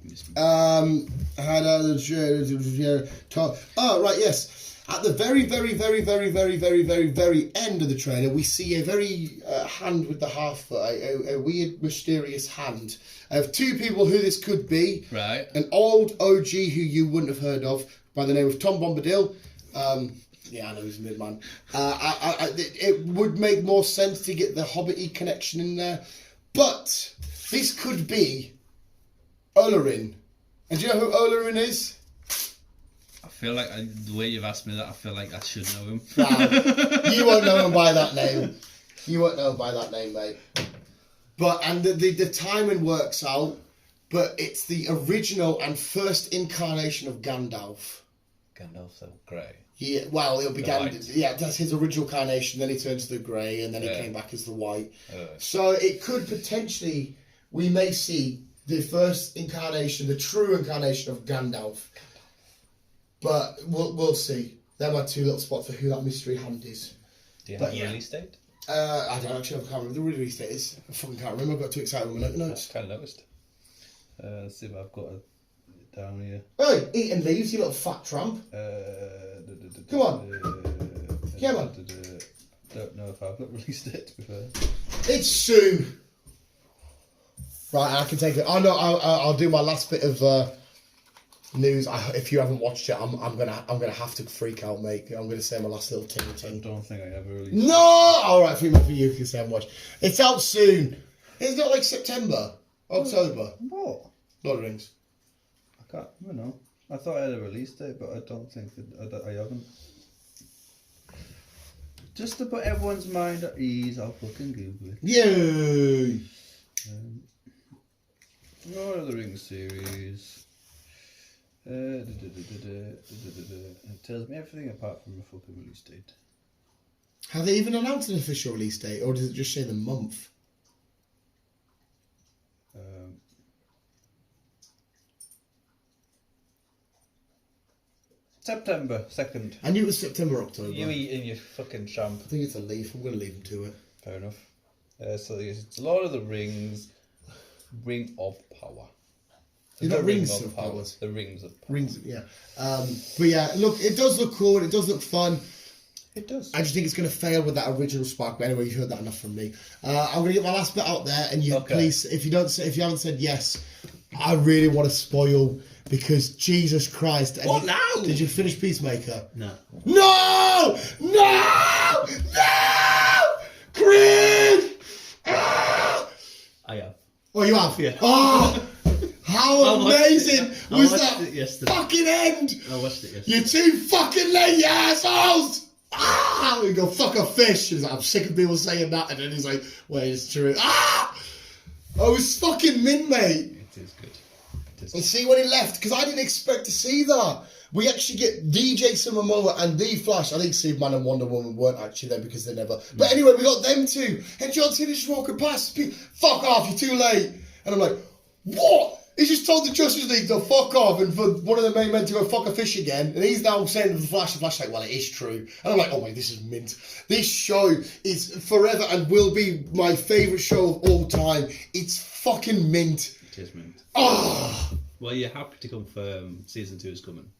Oh, right, yes. At the very, very, very, very, very, very, very, very end of the trailer, we see a very hand with the half, a weird, mysterious hand. I have two people who this could be. Right. An old OG who you wouldn't have heard of by the name of Tom Bombadil. Yeah, I know he's a mid-man. It would make more sense to get the Hobbit-y connection in there. But this could be Olorin. And do you know who Olorin is?
I feel like the way you've asked me that, I feel like I should know him.
Nah, you won't know him by that name. You won't know him by that name, mate. But the timing works out. But it's the original and first incarnation of Gandalf.
Gandalf's so grey.
Yeah, well, it'll be
Gandalf.
Yeah, that's his original carnation. Then he turns to the grey, and then he came back as the white. So it could potentially, we may see the first incarnation, the true incarnation of Gandalf. But we'll see. There are two little spots for who that mystery hand is.
Do you have a release date?
I don't actually. I can't remember the release date is. I fucking can't remember. I got too excited with my notes.
I kind of noticed. Let's see if I've got it down here.
Hey, eating leaves, you little fat tramp. Come on. Come on.
Don't know if I've got released it, to be fair.
It's soon. Right, I can take it. Oh no, I'll do my last bit of news. If you haven't watched it, I'm gonna have to freak out, mate. I'm gonna say my last little ting.
I don't think I ever released
No! Alright, for you because I haven't watched. It's out soon. It's not like September. October.
What?
Lord of the Rings.
I can't. I don't know. I thought I had a release date, but I don't think I haven't. Just to put everyone's mind at ease, I'll fucking Google it.
Yay!
Lord of the Rings series. It tells me everything apart from a fucking release date.
Have they even announced an official release date, or does it just say the month?
September 2nd.
I knew it was September, October.
You eating your fucking tramp.
I think it's a leaf. I'm going to leave them to it.
Fair enough. So it's Lord of the Rings, Ring of Power.
Is that Rings of Powers?
The Rings of Power.
Rings, yeah. But yeah, look, it does look cool. It does look fun.
It does.
I just think it's going to fail with that original spark. But anyway, you've heard that enough from me. I'm going to get my last bit out there, and you please, if you haven't said yes, I really want to spoil because Jesus Christ.
What now?
Did you finish Peacemaker?
No.
No! No! No! Creed!
I have.
Oh, you have?
Yeah.
Oh! How amazing was that fucking end?
I watched it yesterday.
You're too fucking late, you assholes! Ah! We go, fuck a fish. He's like, I'm sick of people saying that. And then he's like, wait, it's true. Ah! I was fucking mint, mate.
It is good.
And see when he left, because I didn't expect to see that. We actually get DJ Momoa and The Flash. I think Superman and Wonder Woman weren't actually there because they never. But anyway, we got them two. And John Cena's just walking past. Fuck off, you're too late. And I'm like, what? He just told the Justice League to fuck off and for one of the main men to go fuck a fish again. And he's now saying to the Flash's like, well, it is true. And I'm like, oh my, this is mint. This show is forever and will be my favourite show of all time. It's fucking mint.
It is mint.
Oh!
Well, you're happy to confirm season 2 is coming.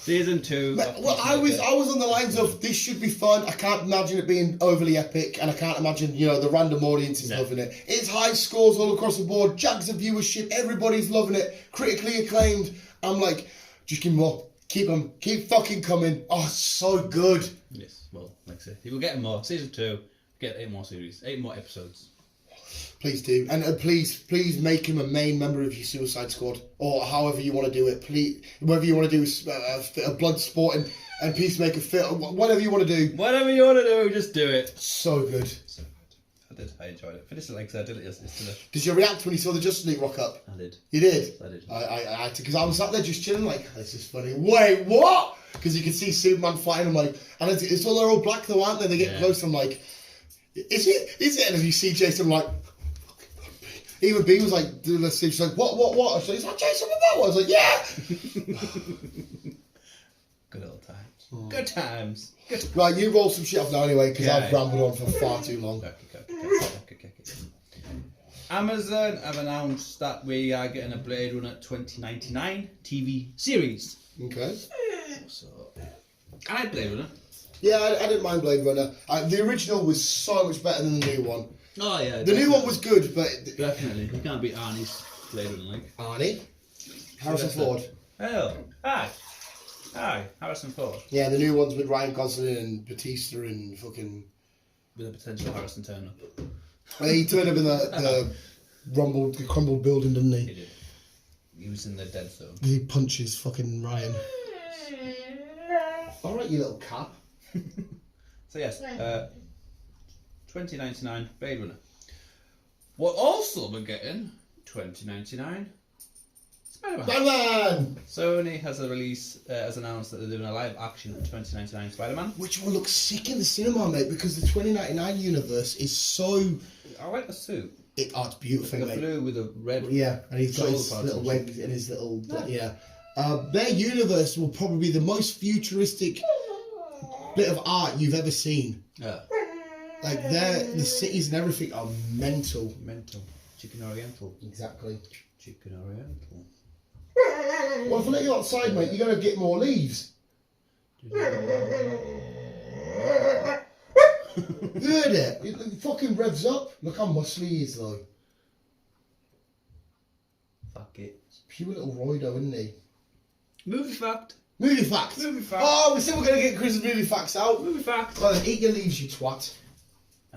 Season 2.
Well, I was on the lines of this should be fun. I can't imagine it being overly epic, and I can't imagine the random audiences loving it. It's high scores all across the board, jags of viewership, everybody's loving it, critically acclaimed. I'm like, just give me more, keep fucking coming. Oh, it's so good.
Yes, well, like I say, if we're getting more, season 2, get 8 more series, 8 more episodes.
Please do, and please make him a main member of your Suicide Squad, or however you want to do it. Please, whether you want to do a blood sport and Peacemaker fit, whatever you want to do.
Whatever you want to do, just do it.
So good.
So good. I enjoyed it. Finished it like I said, I did it yesterday.
Did you react when you saw the Justice League rock up?
I did.
You did?
I did.
I because I was sat there just chilling like, this is funny. Wait, what? Because you can see Superman fighting. I'm like, and it's all they're all black though, aren't they? They get close. I'm like, is it? And as you see Jason, I'm like. Even B was like, she's like, what? I was like, is that Jason Momoa? I was like, yeah.
Good old times. Oh. Good times.
Right, you roll some shit off now anyway, because I've rambled on for far too long.
Okay. Amazon have announced that we are getting a Blade Runner 2099 TV series.
Okay.
So, I like Blade Runner.
Yeah, I didn't mind Blade Runner. The original was so much better than the new one.
Oh yeah,
the new one was good, but
definitely you can't beat Arnie's Blade Runner like
Arnie, Harrison Ford.
Hello, hi.
Aye, Harrison Ford.
Yeah, the new ones with Ryan Gosling and Batista and fucking...
With a potential Harrison turn up.
Well, he turned up in the crumbled building, didn't he?
He did. He was in the dead zone.
He punches fucking Ryan. Alright, you little cat.
So yes, 2099 Blade Runner. What also we're getting 2099 Spider-Man.
Spider-Man!
Sony has announced that they're doing a live action 2099 Spider-Man.
Which will look sick in the cinema, mate, because the 2099 universe is so...
I like the suit.
It's beautiful,
The
mate.
blue with a red.
Yeah, and he's got his
shoulder
little
pads
wig and his little... Yeah. Their universe will probably be the most futuristic bit of art you've ever seen.
Yeah.
Like, the cities and everything are mental.
Mental. Chicken Oriental.
Exactly.
Chicken Oriental.
Well, if I let you outside, mate, you're going to get more leaves. You heard it? It fucking revs up. Look how muscly he is, though.
Fuck it.
Pure little roido, isn't he?
Movie fact.
Movie fact.
Movie fact.
Oh, we said we're going to get Chris's movie facts out.
Movie fact.
Well, then eat your leaves, you twat.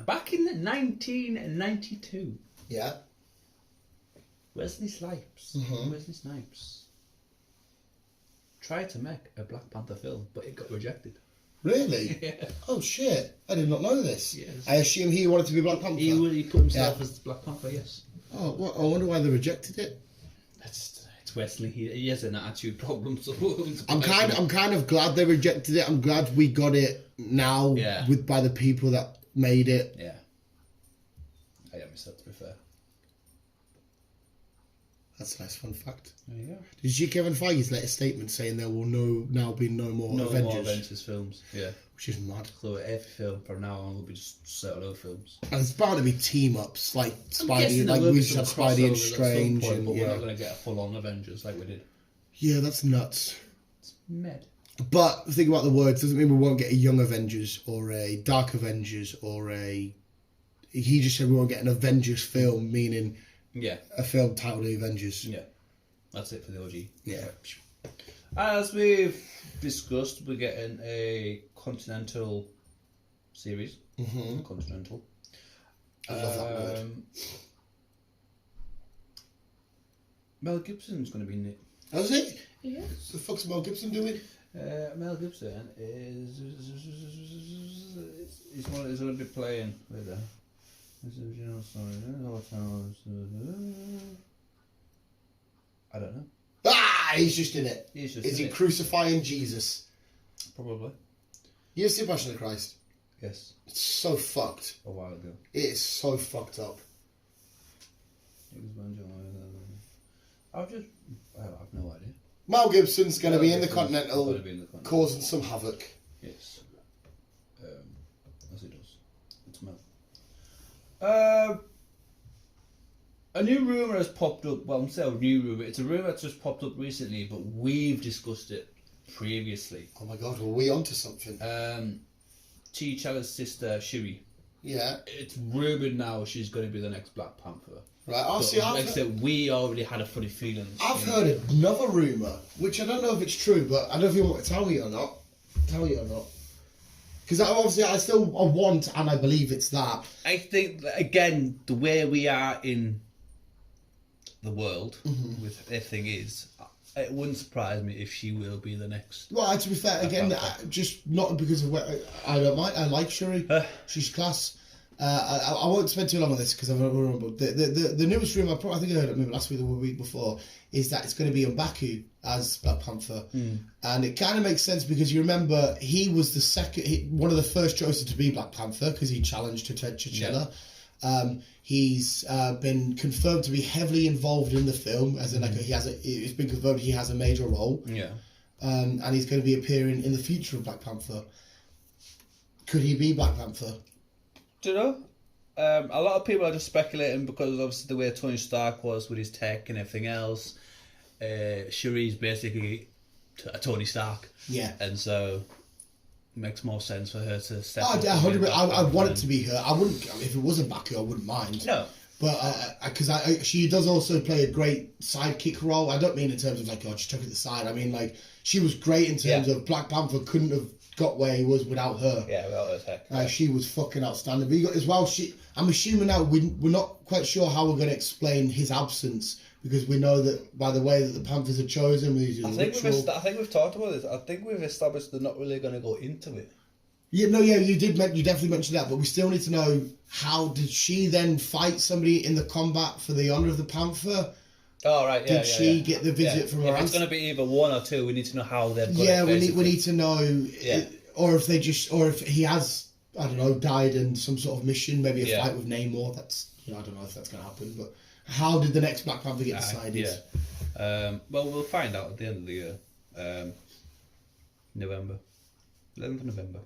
Back in 1992,
Yeah.
Wesley Snipes. Wesley Snipes tried to make a Black Panther film, but it got rejected.
Really?
Yeah.
Oh, shit. I did not know this.
Yes.
I assume he wanted to be Black Panther.
He put himself
Yeah.
as Black Panther, yes.
Oh, well, I wonder why they rejected it.
It's Wesley. He has an attitude problem. So
I'm kind of glad they rejected it. I'm glad we got it now
Yeah.
by the people that made it.
Yeah. I am myself, to be fair.
That's a nice fun fact.
There you go.
Did you see Kevin Feige's latest statement saying there will now be no more
No
Avengers?
more Avengers films. Yeah.
Which is mad.
So every film from now on will be just solo films.
And it's bound to be team-ups, like
guessing
Spidey,
there
like
will
we
be
should have
some
Spidey and
crossovers at some
Strange.
point,
And,
but
yeah.
we're not going to get a full-on Avengers like we did.
Yeah, that's nuts.
It's mad.
But the thing about the words doesn't mean we won't get a Young Avengers or a Dark Avengers or a... He just said we won't get an Avengers film, meaning
Yeah.
a film titled The Avengers.
Yeah. That's it for the OG.
Yeah.
As we've discussed, we're getting a Continental series.
Mm-hmm.
Continental.
I love that word.
Mel Gibson's going to be in it.
Oh, is it?
Yeah.
What the fuck's Mel Gibson doing?
Mel Gibson is... He's going to be playing with her. I don't know.
Ah, he's just in it.
He's just
Is
in
he
it.
crucifying Jesus?
Probably.
You see Passion of Christ?
Yes.
It's so fucked.
A while ago.
It is so fucked up.
I have no idea.
Mel Gibson's going to
Mel
be in the
Gibson's
Continental,
gonna be in the Continental.
causing some havoc.
Yes. As it does. It's Mel. A new rumour has popped up. Well, I'm saying a new rumour. It's a rumour that's just popped up recently, but we've discussed it previously.
Oh my god, were we onto something?
T'Challa's sister, Shuri.
Yeah.
It's rumoured now she's going to be the next Black Panther.
Right, I'll
But
see.
like I said, we already had a funny feeling.
I've heard another rumour, which I don't know if it's true, but I don't know if you want to tell me or not. Because obviously I want and I believe it's that.
I think, that, again, the way we are in the world with everything is, it wouldn't surprise me if she will be the next.
Well, to be fair, again, just not because of where I don't mind. I like Shuri. She's class. I won't spend too long on this because I don't remember. The newest rumour, I think I heard it maybe last week or the week before, is that it's going to be on Baku as Black Panther, and it kind of makes sense because you remember he was one of the first choices to be Black Panther because he challenged T'Challa. Yeah. He's been confirmed to be heavily involved in the film, as in it's been confirmed he has a major role.
Yeah.
And he's going to be appearing in the future of Black Panther. Could he be Black Panther?
Do you know? A lot of people are just speculating because obviously the way Tony Stark was with his tech and everything else. Shuri's basically a Tony Stark.
Yeah.
And so it makes more sense for her to step
I'd want it to be her. I wouldn't, if it wasn't Baku, I wouldn't mind.
No.
But because she does also play a great sidekick role. I don't mean in terms of like, oh, she took it to the side. I mean like she was great in terms of Black Panther couldn't have got where he was without her.
Yeah, without her tech.
She was fucking outstanding. But you got, as well, I'm assuming now we're not quite sure how we're going to explain his absence because we know that by the way that the Panthers are chosen.
I think we've talked about this. I think we've established they're not really going to go into it.
Yeah, no, yeah, you definitely mentioned that, but we still need to know how did she then fight somebody in the combat for the honour of the Panther?
Oh right, yeah.
Did she get the visit from her?
If it's going to be either one or two, we need to know how they've got
it. We need to know, or if he has, I don't know, died in some sort of mission, maybe a fight with Namor. That's I don't know if that's going to happen, but how did the next Black Panther get decided?
Well, we'll find out at the end of the year, November, 11th of November.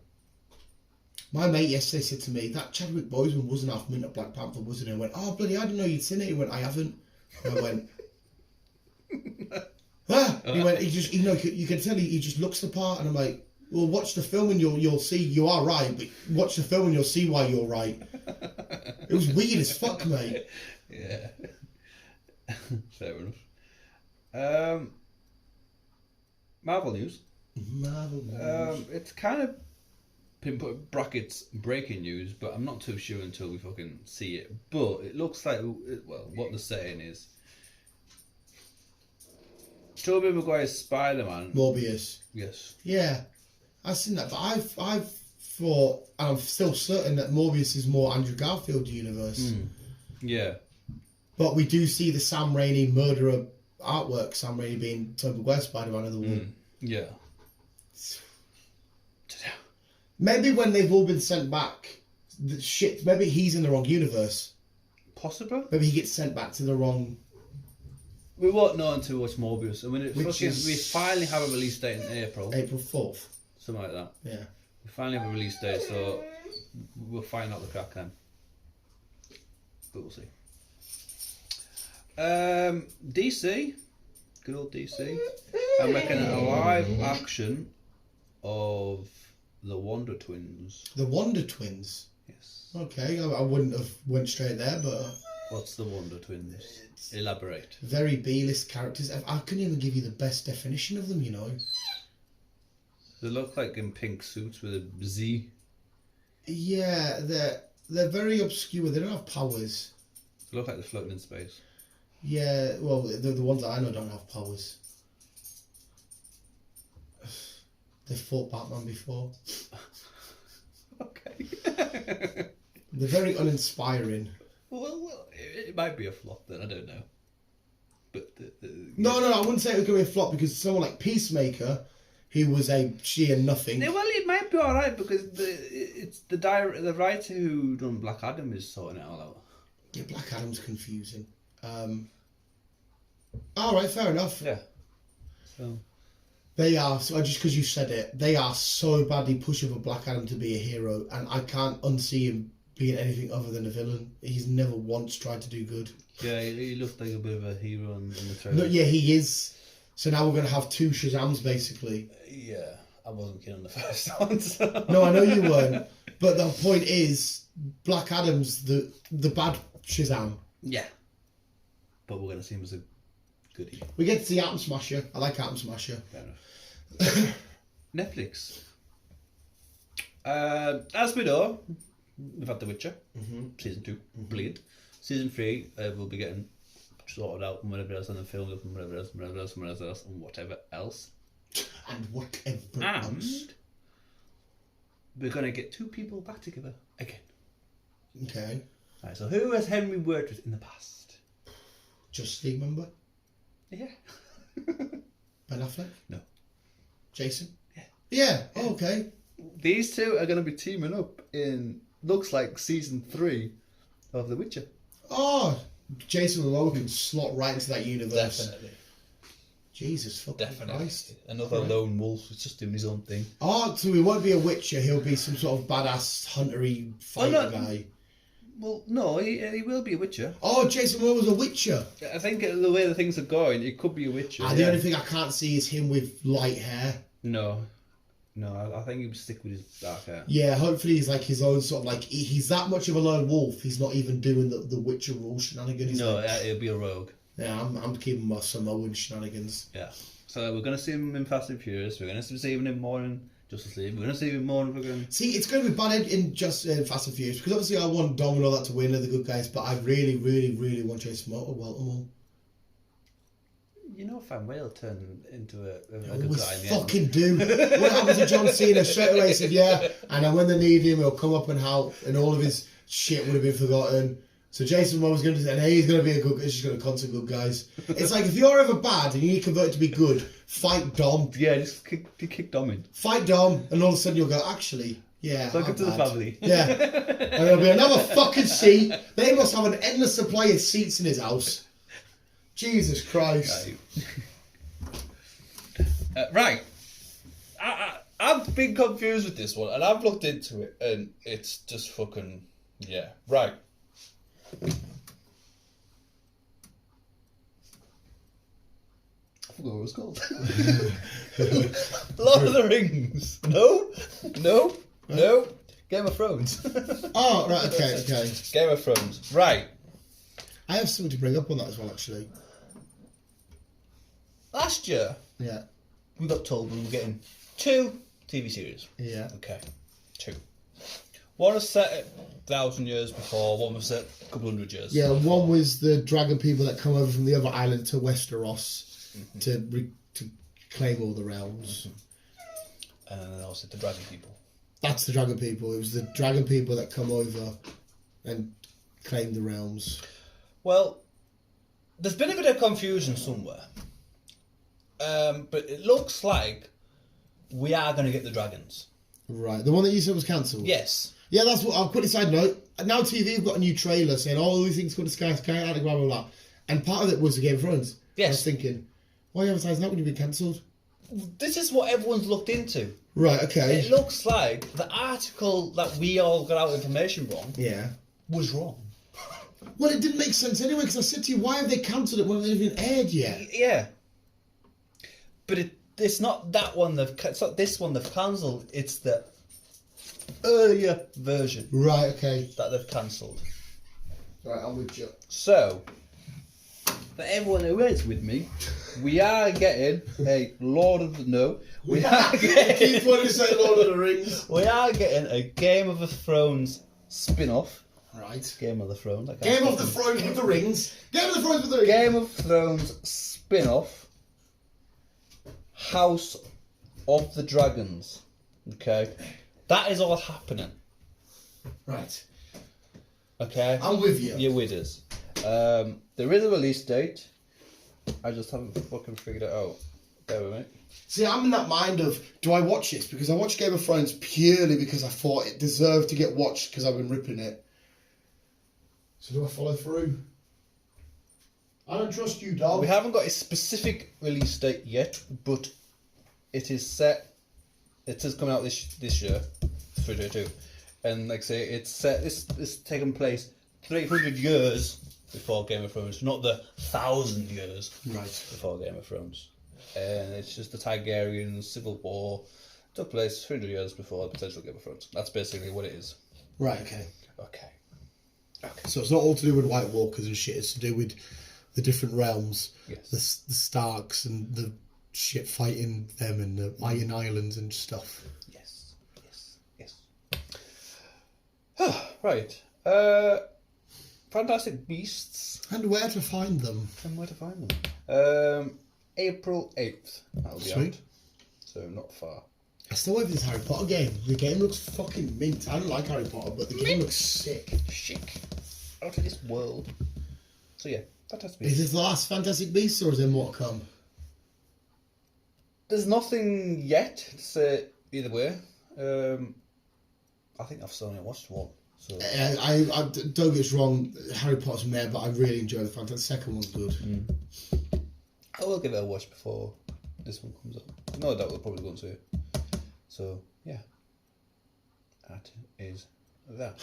My mate yesterday said to me, that Chadwick Boseman wasn't half minute of Black Panther, wasn't he? I went, oh, bloody, I didn't know you'd seen it. He went, I haven't. And I went, He went, you can tell he just looks the part. And I'm like, well, watch the film and you'll see you are right, but watch the film and you'll see why you're right. It was weird as fuck, mate.
Yeah. Fair enough. Marvel news. It's kind of been put in brackets breaking news, but I'm not too sure until we fucking see it. But it looks like, well, what they're saying is Tobey Maguire's Spider-Man.
Morbius.
Yes.
Yeah, I've seen that, but I've thought, and I'm still certain that Morbius is more Andrew Garfield universe.
Yeah.
But we do see the Sam Raimi murderer artwork, Sam Raimi being Tobey Maguire's Spider-Man of the World.
Yeah.
Maybe when they've all been sent back, maybe he's in the wrong universe.
Possibly.
Maybe he gets sent back to the wrong...
We won't know until we watch Morbius. I mean, we finally have a release date in April.
April 4th.
Something like that.
Yeah.
We finally have a release date, so we'll find out the crack then. But we'll see. DC. Good old DC. I'm making a live action of the Wonder Twins.
The Wonder Twins?
Yes.
Okay, I wouldn't have went straight there, but...
What's the Wonder Twins? Elaborate.
Very B-list characters. I couldn't even give you the best definition of them, you know.
They look like in pink suits with a Z.
Yeah, they're very obscure. They don't have powers.
They look like they're floating in space.
Yeah, well, the ones that I know don't have powers. They've fought Batman before.
Okay.
They're very uninspiring.
Well, it might be a flop then, I don't know. But
No, I wouldn't say it was going to be a flop because someone like Peacemaker, he was a sheer nothing.
Yeah, well, it might be alright because the writer who done Black Adam is sorting it all out.
Yeah, Black Adam's confusing. Alright, fair enough.
Yeah. So...
They are, so just because you said it, they are so badly pushing for Black Adam to be a hero, and I can't unsee him being anything other than a villain. He's never once tried to do good.
Yeah, he looked like a bit of a hero in the trailer.
No, yeah, he is. So now we're going to have two Shazams, basically.
Yeah, I wasn't keen on the first one, so...
No, I know you weren't. But the point is, Black Adam's the bad Shazam.
Yeah. But we're going to see him as a goodie.
We get to see Atom Smasher. I like Atom Smasher.
Fair enough. Netflix. As we know, we've had The Witcher, season 2, brilliant. Season 3, we'll be getting sorted out and whatever else, and then filmed up and whatever else, and whatever else, and whatever else, and whatever else.
And whatever
And
else.
we're going to get two people back together again.
Okay.
Right, so who has Henry worked with in the past?
Justice League member?
Yeah.
Ben Affleck?
No.
Jason?
Yeah.
Yeah, oh, okay.
These two are going to be teaming up in, looks like, season 3 of The Witcher.
Oh, Jason Momoa can slot right into that universe.
Definitely.
Jesus fucking Christ.
Another lone wolf who's just doing his own thing.
Oh, so he won't be a Witcher, he'll be some sort of badass huntery fighter guy.
Well, no, he will be a Witcher.
Oh, Jason Momoa was a Witcher.
I think the way the things are going, it could be a Witcher.
The only thing I can't see is him with light hair.
No. No, I think he would stick with his dark hair.
Yeah, hopefully he's like his own sort of like he's that much of a lone wolf. He's not even doing the Witcher rule shenanigans.
No,
like,
it'll be a rogue.
Yeah, I'm keeping my Samoan shenanigans.
Yeah. So we're gonna see him in Fast and Furious. We're gonna see him in more in Justice League. We're gonna see him more in fucking.
See, it's going to be bad in just Fast and Furious because obviously I want Dom and all that to win, the good guys, but I really, really, really want Jason Momoa to welcome them.
You know, Fan Whale turned into a
Always
good guy in the
fucking do. What happened to John Cena? Straight away he said, yeah, and then when they need him, he'll come up and help, and all of his shit would have been forgotten. So Jason Momoa's going to, and he's going to be a good, he's just going to contact good guys. It's like, if you're ever bad and you need to convert to be good, fight Dom.
Yeah, just kick Dom in.
Fight Dom, and all of a sudden you'll go, actually, yeah,
Welcome to the family.
Yeah. And there'll be another fucking seat. They must have an endless supply of seats in his house. Jesus Christ.
Right. I've been confused with this one, and I've looked into it, and it's just fucking... Yeah. Right. I forgot what it was called. Lord of the Rings. No. Game of Thrones.
Oh, right, okay.
Game of Thrones. Right.
I have something to bring up on that as well, actually.
Last year,
Yeah.
we got told we were getting 2 TV series.
Yeah.
Okay. 2. One was set 1,000 years before, one was set a couple hundred years.
Yeah, one was the dragon people that come over from the other island to Westeros to claim all the realms.
And then also the dragon people.
That's the dragon people. It was the dragon people that come over and claim the realms.
Well, there's been a bit of confusion somewhere. But it looks like we are going to get the dragons.
Right. The one that you said was cancelled?
Yes.
Yeah, that's what I'll quickly side note. Now TV have got a new trailer saying, oh, these things called the Sky, blah, blah, blah. And part of it was the Game of Thrones.
Yes.
I was thinking, why are you advertising that when you've been cancelled?
This is what everyone's looked into.
Right, okay.
It looks like the article that we all got out information wrong was wrong.
Well, it didn't make sense anyway, because I said to you, why have they cancelled it when it hasn't even aired yet?
Yeah. But it's not that one it's not this one they've cancelled, it's the earlier version.
Right, okay.
That they've cancelled.
Right, I'm with you.
So, for everyone who is with me, we are getting a Lord of the... No. We are getting...
Keep wanting to say Lord of the Rings.
We are getting a Game of Thrones spin-off.
Right.
Game of the Thrones.
Game of the Thrones with the Rings. Game of the Thrones with the Rings.
Game of Thrones spin-off. House of the Dragons. Okay? That is all happening.
Right.
Okay?
I'm with you.
You're with us. There is a release date. I just haven't fucking figured it out. Bear with me.
See, I'm in that mind of, do I watch this? Because I watched Game of Thrones purely because I thought it deserved to get watched because I've been ripping it. So do I follow through? I don't trust you, dog.
We haven't got a specific release date yet, but it is set. It is coming out this year, 2022, and like I say, it's set. It's taken place 300 years before Game of Thrones, not the 1,000 years before Game of Thrones. And it's just the Targaryen civil war took place 300 years before the potential Game of Thrones. That's basically what it is.
Right. Okay.
Okay.
So it's not all to do with White Walkers and shit. It's to do with the different realms.
Yes.
The Starks and the shit fighting them and the Iron Islands and stuff.
Yes. Right. Fantastic Beasts.
And where to find them.
April 8th. That'll be
Sweet.
out. So not far.
I still wait for this Harry Potter game. The game looks fucking mint. I don't like Harry Potter, but the game looks sick.
Out of this world. So yeah, Fantastic
Is
Beasts.
this the last Fantastic Beasts or is there more to come?
There's nothing yet to say either way. I think I've still only watched one. So
I don't get us wrong, Harry Potter's meh, but I really enjoy the Fantastic. The second one's good.
I will give it a watch before this one comes up. No doubt we'll probably go and see it. So yeah, that is that.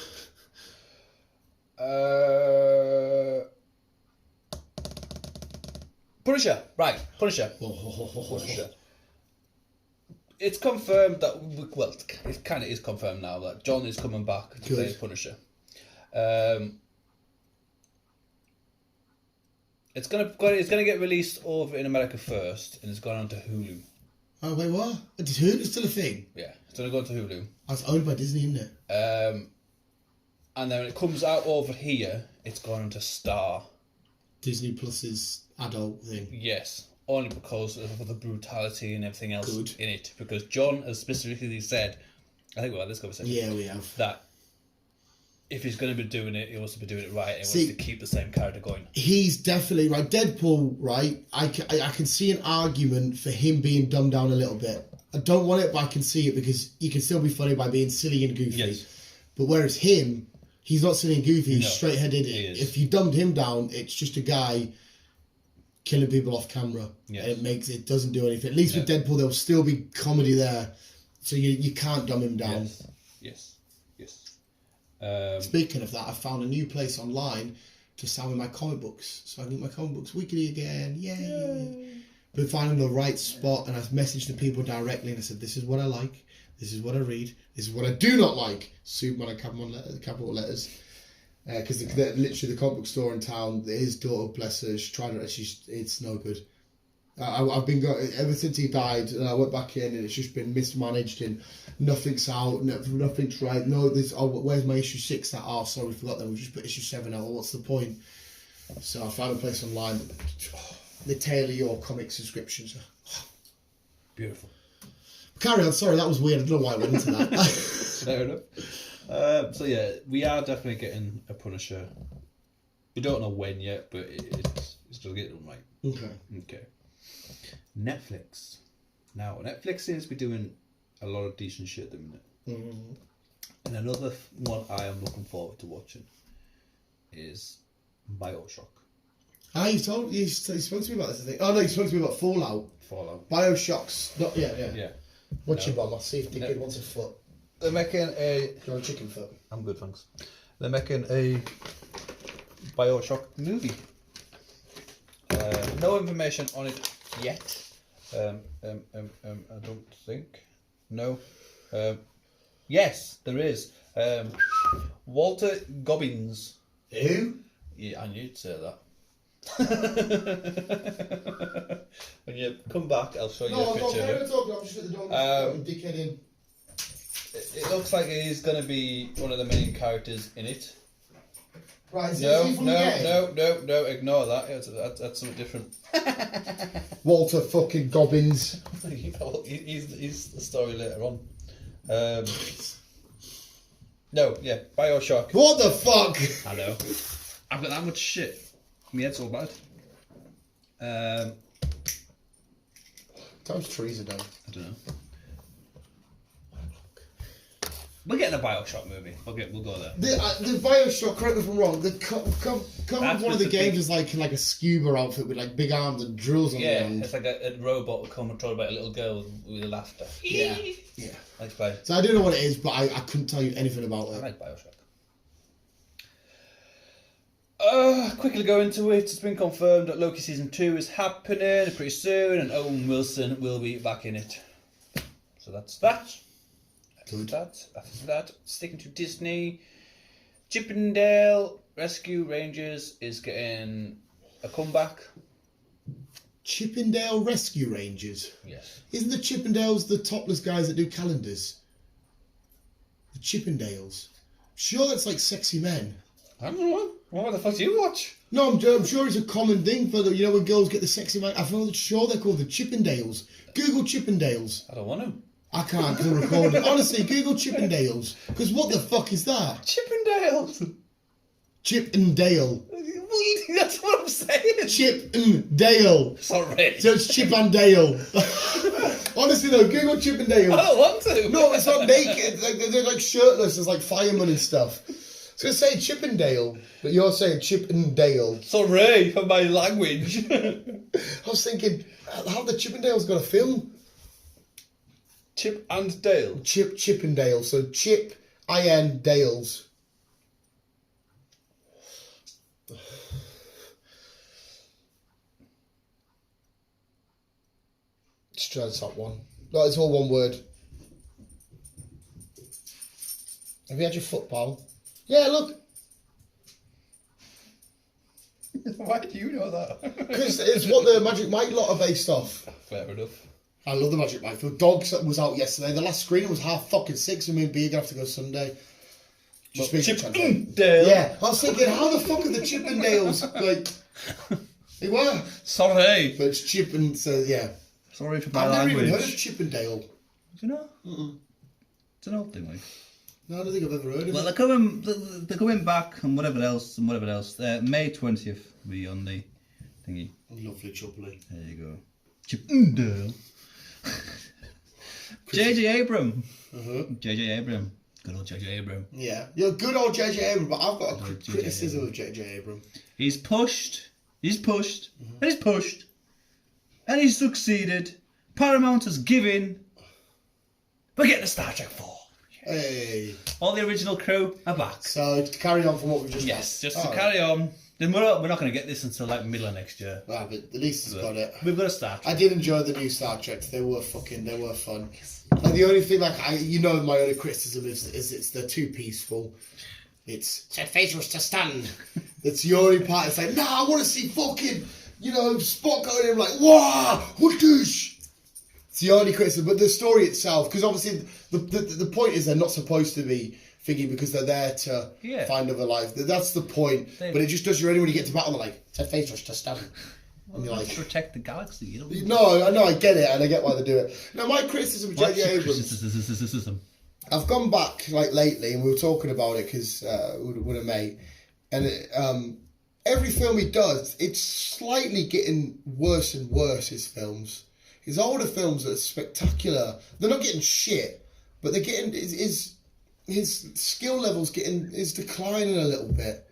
Punisher, right? Punisher. Punisher. it's confirmed that it kind of is confirmed now that John is coming back to play Punisher. It's gonna get released over in America first, and it's gone on to Hulu.
Oh wait, what? Is Hulu still a thing?
Yeah, it's gonna go on to Hulu.
That's owned by Disney, isn't it?
And then when it comes out over here, it's gone on to Star.
Disney Plus's adult thing.
Yes, only because of the brutality and everything else in it. Because John has specifically said, I think we'll have this conversation.
Yeah, we have.
That if he's going to be doing it, he wants to be doing it right. And he wants to keep the same character going.
He's definitely right. Deadpool, right? I can see an argument for him being dumbed down a little bit. I don't want it, but I can see it because you can still be funny by being silly and goofy. Yes. But whereas him, he's not silly and goofy. He's straight-headed. If you dumbed him down, it's just a guy killing people off camera. Yes. And it doesn't do anything. At least with Deadpool, there'll still be comedy there, so you can't dumb him down.
Yes.
Speaking of that, I found a new place online to sell me my comic books, so I can get my comic books weekly again. Yay! Been finding the right spot, and I've messaged the people directly, and I said, "This is what I like. This is what I read. This is what I do not like." Superman and capital letters. Because literally the comic book store in town, his daughter, bless her, it's no good. I've been ever since he died, and I went back in, and it's just been mismanaged, and nothing's out, nothing's right. No, where's my issue 6? That sorry, we forgot that. We just put issue 7 out. What's the point? So I found a place online. They tailor your comic subscriptions.
Beautiful.
Carry on. Sorry, that was weird. I don't know why I went into that.
Fair enough. So yeah, we are definitely getting a Punisher. We don't know when yet, but it's still getting right. Okay. Netflix. Now, Netflix seems to be doing a lot of decent shit at the minute. Mm-hmm. And another one I am looking forward to watching is Bioshock.
You spoke to me about this, I think. Oh no, you spoke to me about Fallout. Bioshock's not yeah. What's your bomb? I'll see if Dickhead wants a foot.
They're making a...
Do you want a chicken foot?
I'm good, thanks. They're making a Bioshock movie. No information on it yet. I don't think. No. Yes, there is. Walter Goggins.
Who?
Yeah, I knew you'd say that. When you come back, I'll show you a picture of him.
I'm just at the door. Dickhead in.
It looks like he's going to be one of the main characters in it.
Right,
no, ignore that. That's something different.
Walter fucking Goggins.
He's the story later on. Bioshock.
What the fuck?
I know. I've got that much shit. My head's all bad.
Times trees are down.
I don't know. We're getting a Bioshock movie. Okay, we'll go there.
The Bioshock, correct me if I'm wrong, come one of the games is like a scuba outfit with like big arms and drills on the end.
Yeah, it's like a robot controlled by a little girl with laughter.
Yeah.
Let's play.
So I do know what it is, but I couldn't tell you anything about it.
I like Bioshock. Quickly go into it. It's been confirmed that Loki Season 2 is happening pretty soon, and Owen Wilson will be back in it. So that's that. After that, sticking to Disney, Chippendale Rescue Rangers is getting a comeback.
Chippendale Rescue Rangers?
Yes.
Isn't the Chippendales the topless guys that do calendars? The Chippendales. Sure, that's like sexy men.
I don't know. What the fuck do you watch?
No, I'm sure it's a common thing for the, when girls get the sexy man. I'm sure they're called the Chippendales. Google Chippendales.
I don't want to.
I can't because I'm recording. Honestly, Google Chippendales. Because what the fuck is that?
Chippendales.
Chip and Dale.
That's what I'm saying.
Chip and Dale.
Sorry.
So it's Chip and Dale. Honestly though, Google Chip and Dale.
I don't want to.
No, it's not naked. They're like shirtless. There's like firemen and stuff. I was going to say Chippendale, but you're saying Chip and Dale.
Sorry for my language.
I was thinking, how the Chippendales got a film?
Chip and Dale.
Chip and Dale. So Chip, I-N, Dales. Let's try the top one. Like, it's all one word. Have you had your football? Yeah, look.
Why do you know that?
Because it's what the Magic Mike lot are based off.
Fair enough.
I love the Magic Mike. The Dogs was out yesterday. The last screening was 6:30, and me and B are going to have to go Sunday. Just
Chippendale.
Yeah, I was thinking, how the fuck are the Chippendales? Like, they were.
Sorry.
But it's Chip and so, yeah.
Sorry for my
I've never
language.
even heard of Chippendale.
Do you know? It's an old thing, like.
No, I don't think I've ever heard of
Well,
it.
they're coming back and whatever else. May 20th will be on the thingy.
Lovely chubbly.
There you go. Chippendale. J.J. Abrams. J.J. Abrams. Good old J.J. Abrams.
Yeah. You're good old J.J. Abrams, but I've got a criticism of J.J. Abrams.
He's pushed, and he's pushed, and he's succeeded. Paramount has given. We're getting a Star Trek 4.
Hey.
All the original crew are back.
So, to carry on from what we just
Yes,
had.
just to carry on. Then we're not going to get this until like middle of next year.
Well, but at least it's got it.
We've got a Star Trek.
I did enjoy the new Star Treks. They were fun. Like, the only thing, like, my only criticism is it's they're too peaceful. It's set faces to stand. It's the only part. It's like, I want to see fucking, Spock going in like, wow, what this? It's the only criticism, but the story itself, because obviously the point is they're not supposed to be thinking because they're there to find other life. That's the point. But it just does you ready when you get to battle. They're like, set faces to stand. And you're like,
protect the galaxy. You know?
No, I get it, and I get why they do it. Now, my criticism of J.J. Abrams, I've gone back like lately, and we were talking about it because with a mate, and every film he does, it's slightly getting worse and worse. His films, his older films are spectacular. They're not getting shit, but they're getting his skill level's is declining a little bit.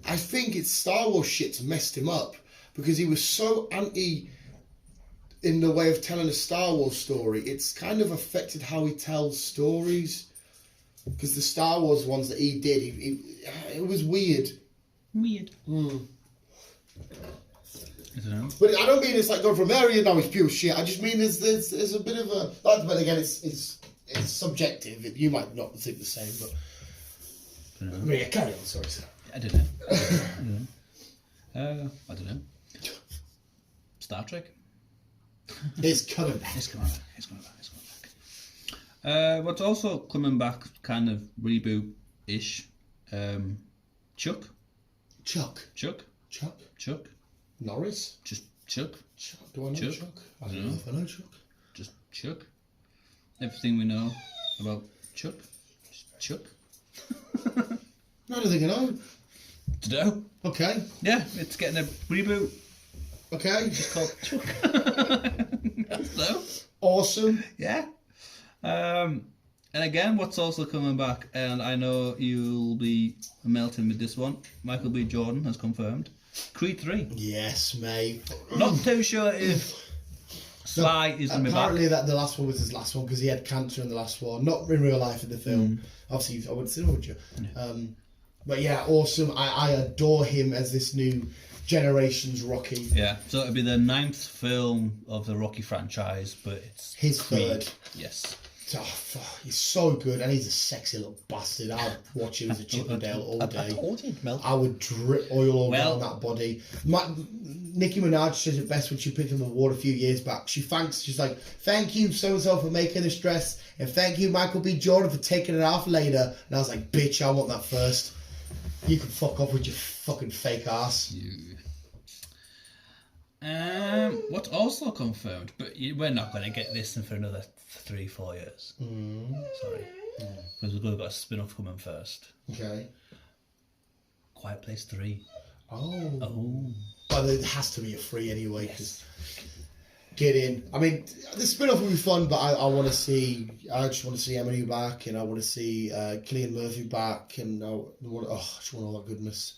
I think it's Star Wars shit's messed him up. Because he was so anti in the way of telling a Star Wars story, it's kind of affected how he tells stories. Because the Star Wars ones that he did, it was weird.
Weird.
But I don't mean it's like going from area now it's pure shit. I just mean there's a bit of a. But again, it's subjective. You might not think the same, but. Yeah, carry on. Sorry, sir.
I don't know. I don't know. Star Trek.
It's coming back.
It's coming back. What's also coming back, kind of reboot-ish. Chuck.
Norris.
Just Chuck.
Do I know Chuck? I don't know if I know Chuck.
Just Chuck. Everything we know about Chuck. Just Chuck.
No, I don't think I know.
Today.
Okay.
Yeah, it's getting a reboot.
Okay.
It's called Chuck. So.
Awesome.
Yeah. And again, what's also coming back, and I know you'll be melting with this one, Michael B. Jordan has confirmed, Creed 3.
Yes, mate.
Not too sure if Sly is going to be back.
Apparently that the last one was his last one because he had cancer in the last one. Not in real life in the film. Obviously, I wouldn't say, would you? Yeah. But yeah, awesome. I adore him as this new generation's Rocky.
Yeah, so it'll be the 9th film of the Rocky franchise, but it's
his
Creed.
3rd.
Yes.
Oh, fuck, he's so good, and he's a sexy little bastard. I'd watch him as a Chippendale all day.
I told you, Mel.
I would drip oil all down that body. Nicki Minaj says it best when she picked him up award a few years back. She's like, thank you so-and-so for making this dress, and thank you Michael B. Jordan for taking it off later. And I was like, bitch, I want that first. You can fuck off with your fucking fake ass.
What's also confirmed, but we're not going to get this in for another 3-4 years. Sorry. Because we've got a spin-off coming first.
Okay.
Quiet Place 3.
Oh. But it has to be a 3 anyway, because get in. I mean, the spin-off will be fun, but I just want to see Emily back, and I want to see Cillian Murphy back, and I just want all that goodness.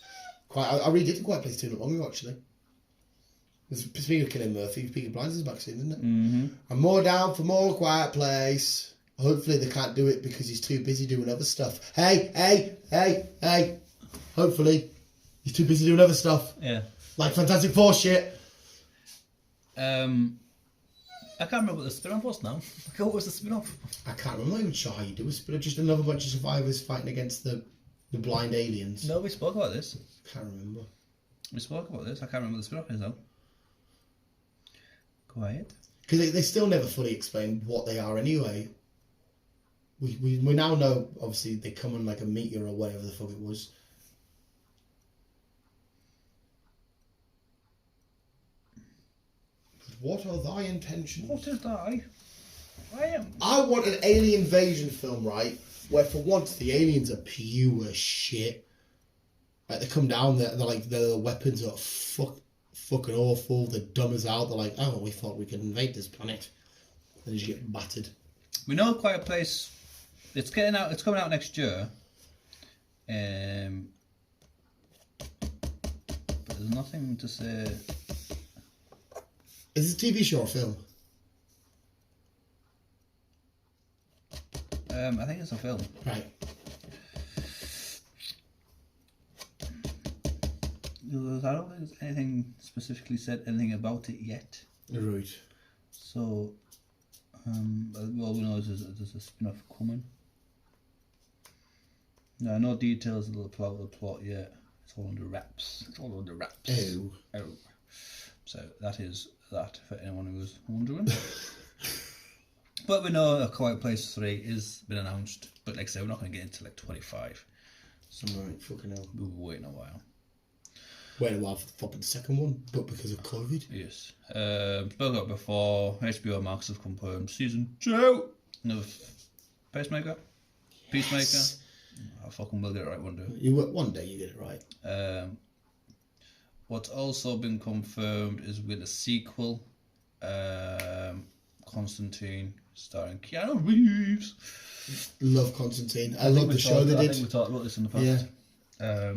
I really did Quiet Place 2 not long ago, actually. Speaking of Cillian Murphy, Peaky Blinders is back soon, isn't it? Mm-hmm. I'm more down for more Quiet Place. Hopefully they can't do it because he's too busy doing other stuff. Hey. Hopefully he's too busy doing other stuff.
Yeah.
Like Fantastic Four shit.
I can't remember what the spin-off was now. What was the spin-off?
I can't remember. I'm not even sure how you do it, but just another bunch of survivors fighting against the blind aliens.
No, we spoke about this.
Can't remember.
We spoke about this. I can't remember what the spin-off is though. Quiet.
Because they still never fully explain what they are anyway. We now know, obviously, they come on like a meteor or whatever the fuck it was. But what are thy intentions?
What is I
want an alien invasion film, right? Where for once the aliens are pure shit. Like they come down, they're like their weapons are fucking awful. They're dumb as hell. They're like, oh, we thought we could invade this planet. Then you get battered.
We know Quiet Place. It's getting out. It's coming out next year. But there's nothing to say.
Is it a TV show or film?
I think it's a film.
Right.
I don't think there's anything specifically said anything about it yet.
Right.
So, all we know is there's a spin-off coming. No details of the plot yet. It's all under wraps.
Oh.
So that is that for anyone who was wondering. But we know A Quiet Place 3 is been announced. But like I said, we're not going to get into like 25. So
right, fucking hell.
We'll be waiting a while.
Waiting a while for the second one, but because of COVID.
Yes. Spoke about before. HBO Max have confirmed season 2 of Peacemaker.
Yes.
I fucking will get it right one day.
One day you get it right.
What's also been confirmed is with a sequel, Constantine, starring Keanu Reeves.
Love Constantine. I love the show they did.
I think we talked about this in the past. Yeah.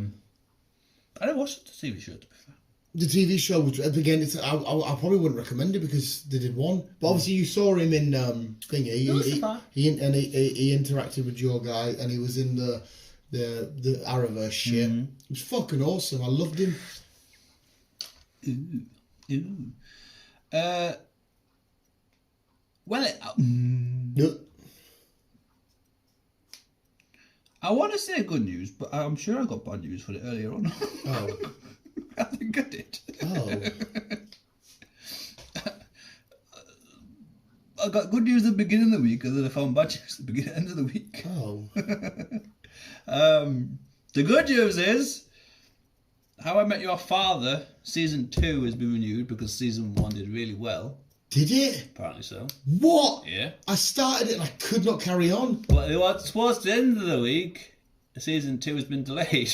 I didn't watch the TV show, to be fair.
The TV show, which again, I probably wouldn't recommend it because they did one. But obviously, you saw him in thingy. He interacted with your guy, and he was in the Arrowverse shit. It was fucking awesome. I loved him.
I want to say good news, but I'm sure I got bad news for it earlier on.
Oh.
I think I did.
Oh.
I got good news at the beginning of the week, and then I found bad news at the end of the week.
Oh.
The good news is How I Met Your Father season 2 has been renewed because season 1 did really well.
Did it?
Apparently so.
What?
Yeah.
I started it and I could not carry on.
Well, towards the end of the week, season 2 has been delayed.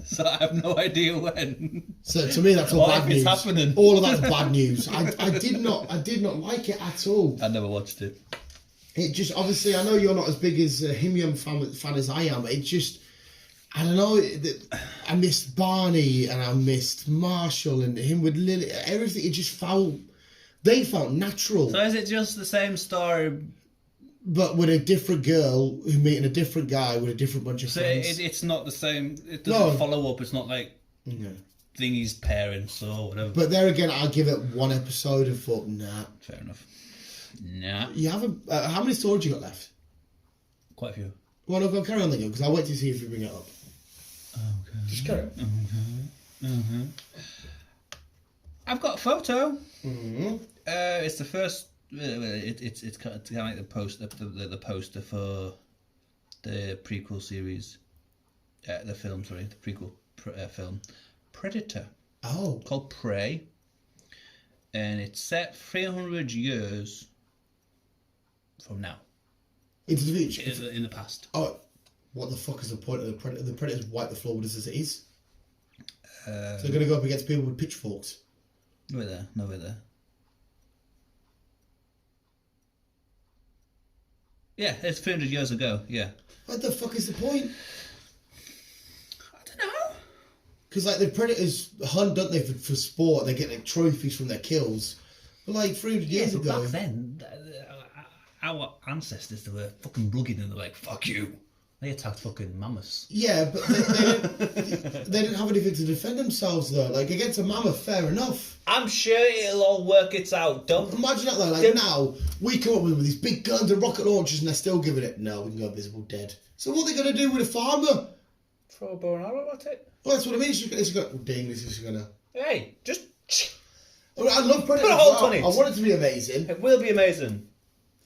So I have no idea when.
So to me, that's all bad news.
It's happening.
All of that's bad news. I did not like it at all.
I never watched it.
It just, obviously, I know you're not as big as Him fan as I am. It just, I don't know. I missed Barney and I missed Marshall and him with Lily. Everything. It just felt. They felt natural.
So is it just the same story?
But with a different girl who meeting a different guy with a different bunch of friends.
So it's not the same. It doesn't follow up. It's not like Thingy's parents or whatever.
But there again, I'll give it one episode and thought, nah.
Fair enough. Nah.
You haven't. How many stories you got left?
Quite a few.
Well, no, go carry on then, because I'll wait to see if you bring it up.
Okay.
Just carry on.
I've got a photo.
Mm-hmm.
It's the first. It's kind of like the poster for the prequel series. The film, sorry, the prequel film, Predator.
Oh.
Called Prey. And it's set 300 years from now.
Into the future?
In the past.
Oh, what the fuck is the point of the Predator? The Predator's wipe the floor with us as it is. So they're going to go up against people with pitchforks.
No way there. No way there. Yeah, it's 300 years ago, yeah.
What the fuck is the point?
I don't know.
Because, like, the Predators hunt, don't they, for sport? They get, like, trophies from their kills. But, like, 300 years ago...
back then, our ancestors, they were fucking rugged and they're like, fuck you.
They attacked fucking mammoths.
Yeah, but they didn't have anything to defend themselves though. Like against a mammoth, fair enough.
I'm sure it'll all work it out. Don't
Imagine that though. Like now, we come up with these big guns and rocket launchers, and they're still giving it. No, we can go invisible, dead. So what are they going to do with a farmer?
throw a bow and arrow at it.
Well, that's what I mean. It's got ding. This is going to.
Hey, just.
I love Predator.
Put a halt on it.
I want it to be amazing.
It will be amazing.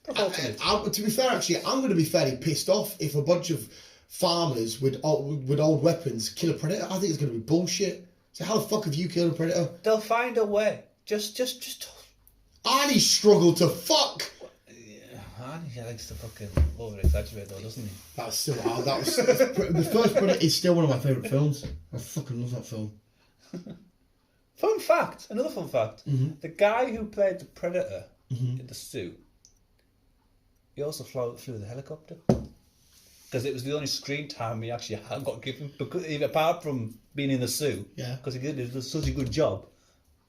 Put a halt on it.
To be fair, actually, I'm going to be fairly pissed off if a bunch of farmers with old weapons kill a predator. I think it's going to be bullshit. So how the fuck have you killed a predator?
They'll find a way. Just.
Arnie struggled to fuck.
Yeah, Arnie likes to fucking over-exaggerate though, doesn't he?
That was still the first Predator is still one of my favourite films. I fucking love that film.
Fun fact, another fun fact.
Mm-hmm.
The guy who played the Predator in the suit, he also flew the helicopter. Because it was the only screen time he actually had got given. Because, apart from being in the suit, because he did such a good job.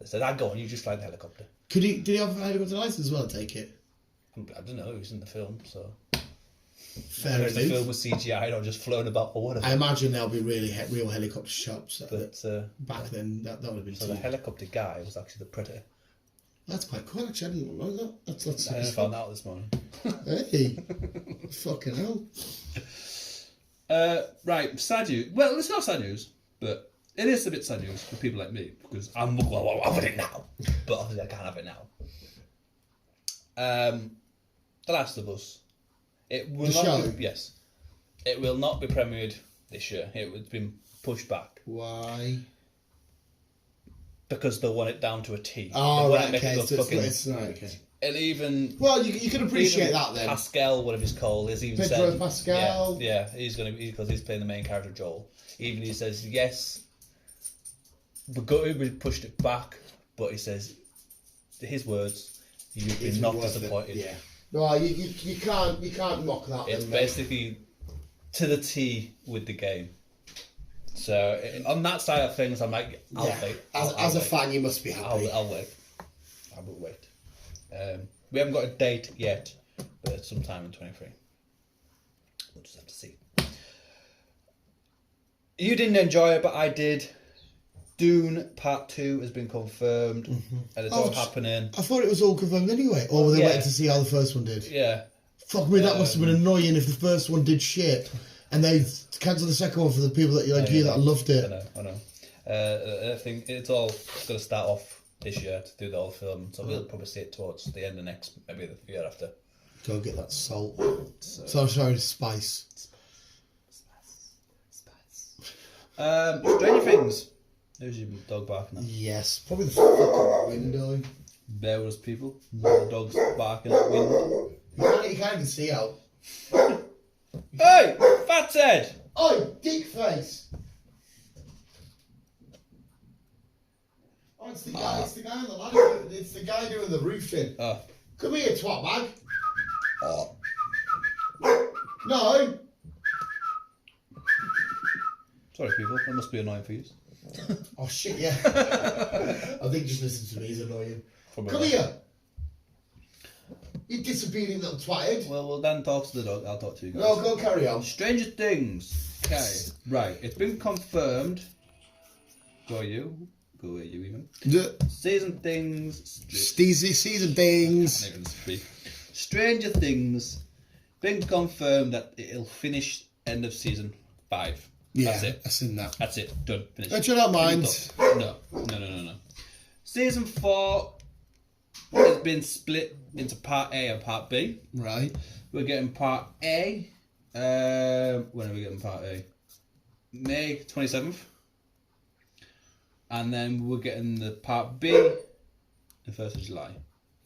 They said, go on, you just fly the helicopter.
Did he have a helicopter license as well, take it?
I don't know, he was in the film, so...
Fair
Whether
enough.
the film was CGI or just flown about or whatever.
I imagine there'll be real helicopter shops.
But
back then, that would have been.
So the helicopter guy was actually the Predator.
That's quite cool. Actually, I didn't know that. That's
I found out this morning.
Hey, fucking hell.
Right, sad news. Well, it's not sad news, but it is a bit sad news for people like me because I want it now, but obviously I can't have it now. The Last of Us. It will yes. It will not be premiered this year. It has been pushed back.
Why?
Because they want it down to a T.
Oh, right, okay. It's not okay.
And even...
Well, you can appreciate that then.
Pascal, whatever he's called, is even
Pedro
said...
Pascal.
Yeah, he's going to... Because he's playing the main character, Joel. Even he says, yes, we pushed it back, but he says, his words, you've been not disappointed.
Yeah. No, you can't mock that.
It's basically to the T with the game. So on that side of things, I'm like, I'll wait.
As a fan, you must be happy.
I'll wait. I will wait. We haven't got a date yet, but it's sometime in 23. We'll just have to see. You didn't enjoy it, but I did. Dune Part 2 has been confirmed, and it's all happening. I
thought it was all confirmed anyway, or were they waiting to see how the first one did?
Yeah.
Fuck me, that must have been annoying if the first one did shit, and they cancelled the second one for the people that that loved it.
I know. I think it's all going to start off this year to do the whole film, so we'll probably see it towards the end of maybe the year after.
Go get that salt. Sorry, spice.
Stranger Things. There's your dog barking at.
Yes, probably the fucking window.
There was people. No dogs barking at the window.
You can't even see out.
Hey! Fat's head!
Oh, dick face! Oh, it's the guy on the ladder. It's the guy doing the roofing.
Oh.
Come here, twat bag. Oh. No!
Sorry, people. That must be annoying for you.
Oh shit, yeah. I think just listening to me is annoying. Come here! You disobedient little twatted.
Well, Dan talks to the dog. I'll talk to you guys.
No, go carry on.
Stranger Things. Okay. Right. It's been confirmed. Go you even. Season Things.
Season Things.
I can't even speak. Stranger Things. Been confirmed that it'll finish end of season 5.
Yeah,
that's it.
I've seen that.
That's it. Done. Finished.
Don't you not mind?
No. Season 4 has been split into Part A and Part B.
Right.
We're getting Part A. When are we getting Part A? May 27th. And then we're getting the Part B the 1st of July.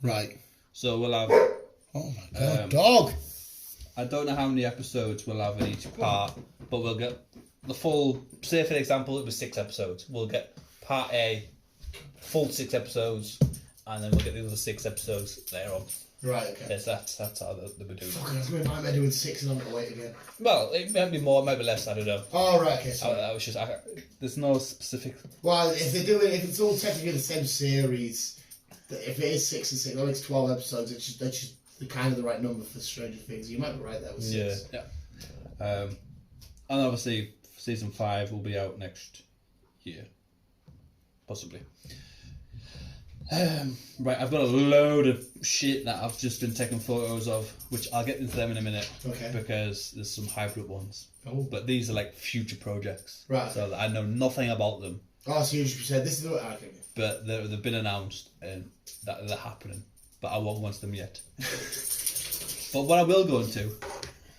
Right.
So we'll have...
Oh my god, dog!
I don't know how many episodes we'll have in each part, but we'll get the full... Say, for example, it was 6 episodes. We'll get Part A, full 6 episodes, and then we'll get the other 6 episodes later on.
Right, okay.
Yes, that's how they'll be doing it.
Fuck, I was going to nightmare doing 6 and I'm going to wait again.
Well, it might be more, maybe less, I don't know.
Oh, right, okay, sorry.
I was just... there's no specific...
Well, if it's all technically the same series, if it is 6 and 6, well, it's 12 episodes, that's just the kind of the right number for Stranger Things. You might be right there with 6.
Yeah. And obviously, season 5 will be out next year. Possibly. Right, I've got a load of shit that I've just been taking photos of, which I'll get into them in a minute.
Okay.
Because there's some hybrid ones.
Oh.
But these are like future projects.
Right.
So I know nothing about them.
Oh, so you just said this is the... Okay.
But they've been announced and that they're happening. But I won't watch them yet. But what I will go into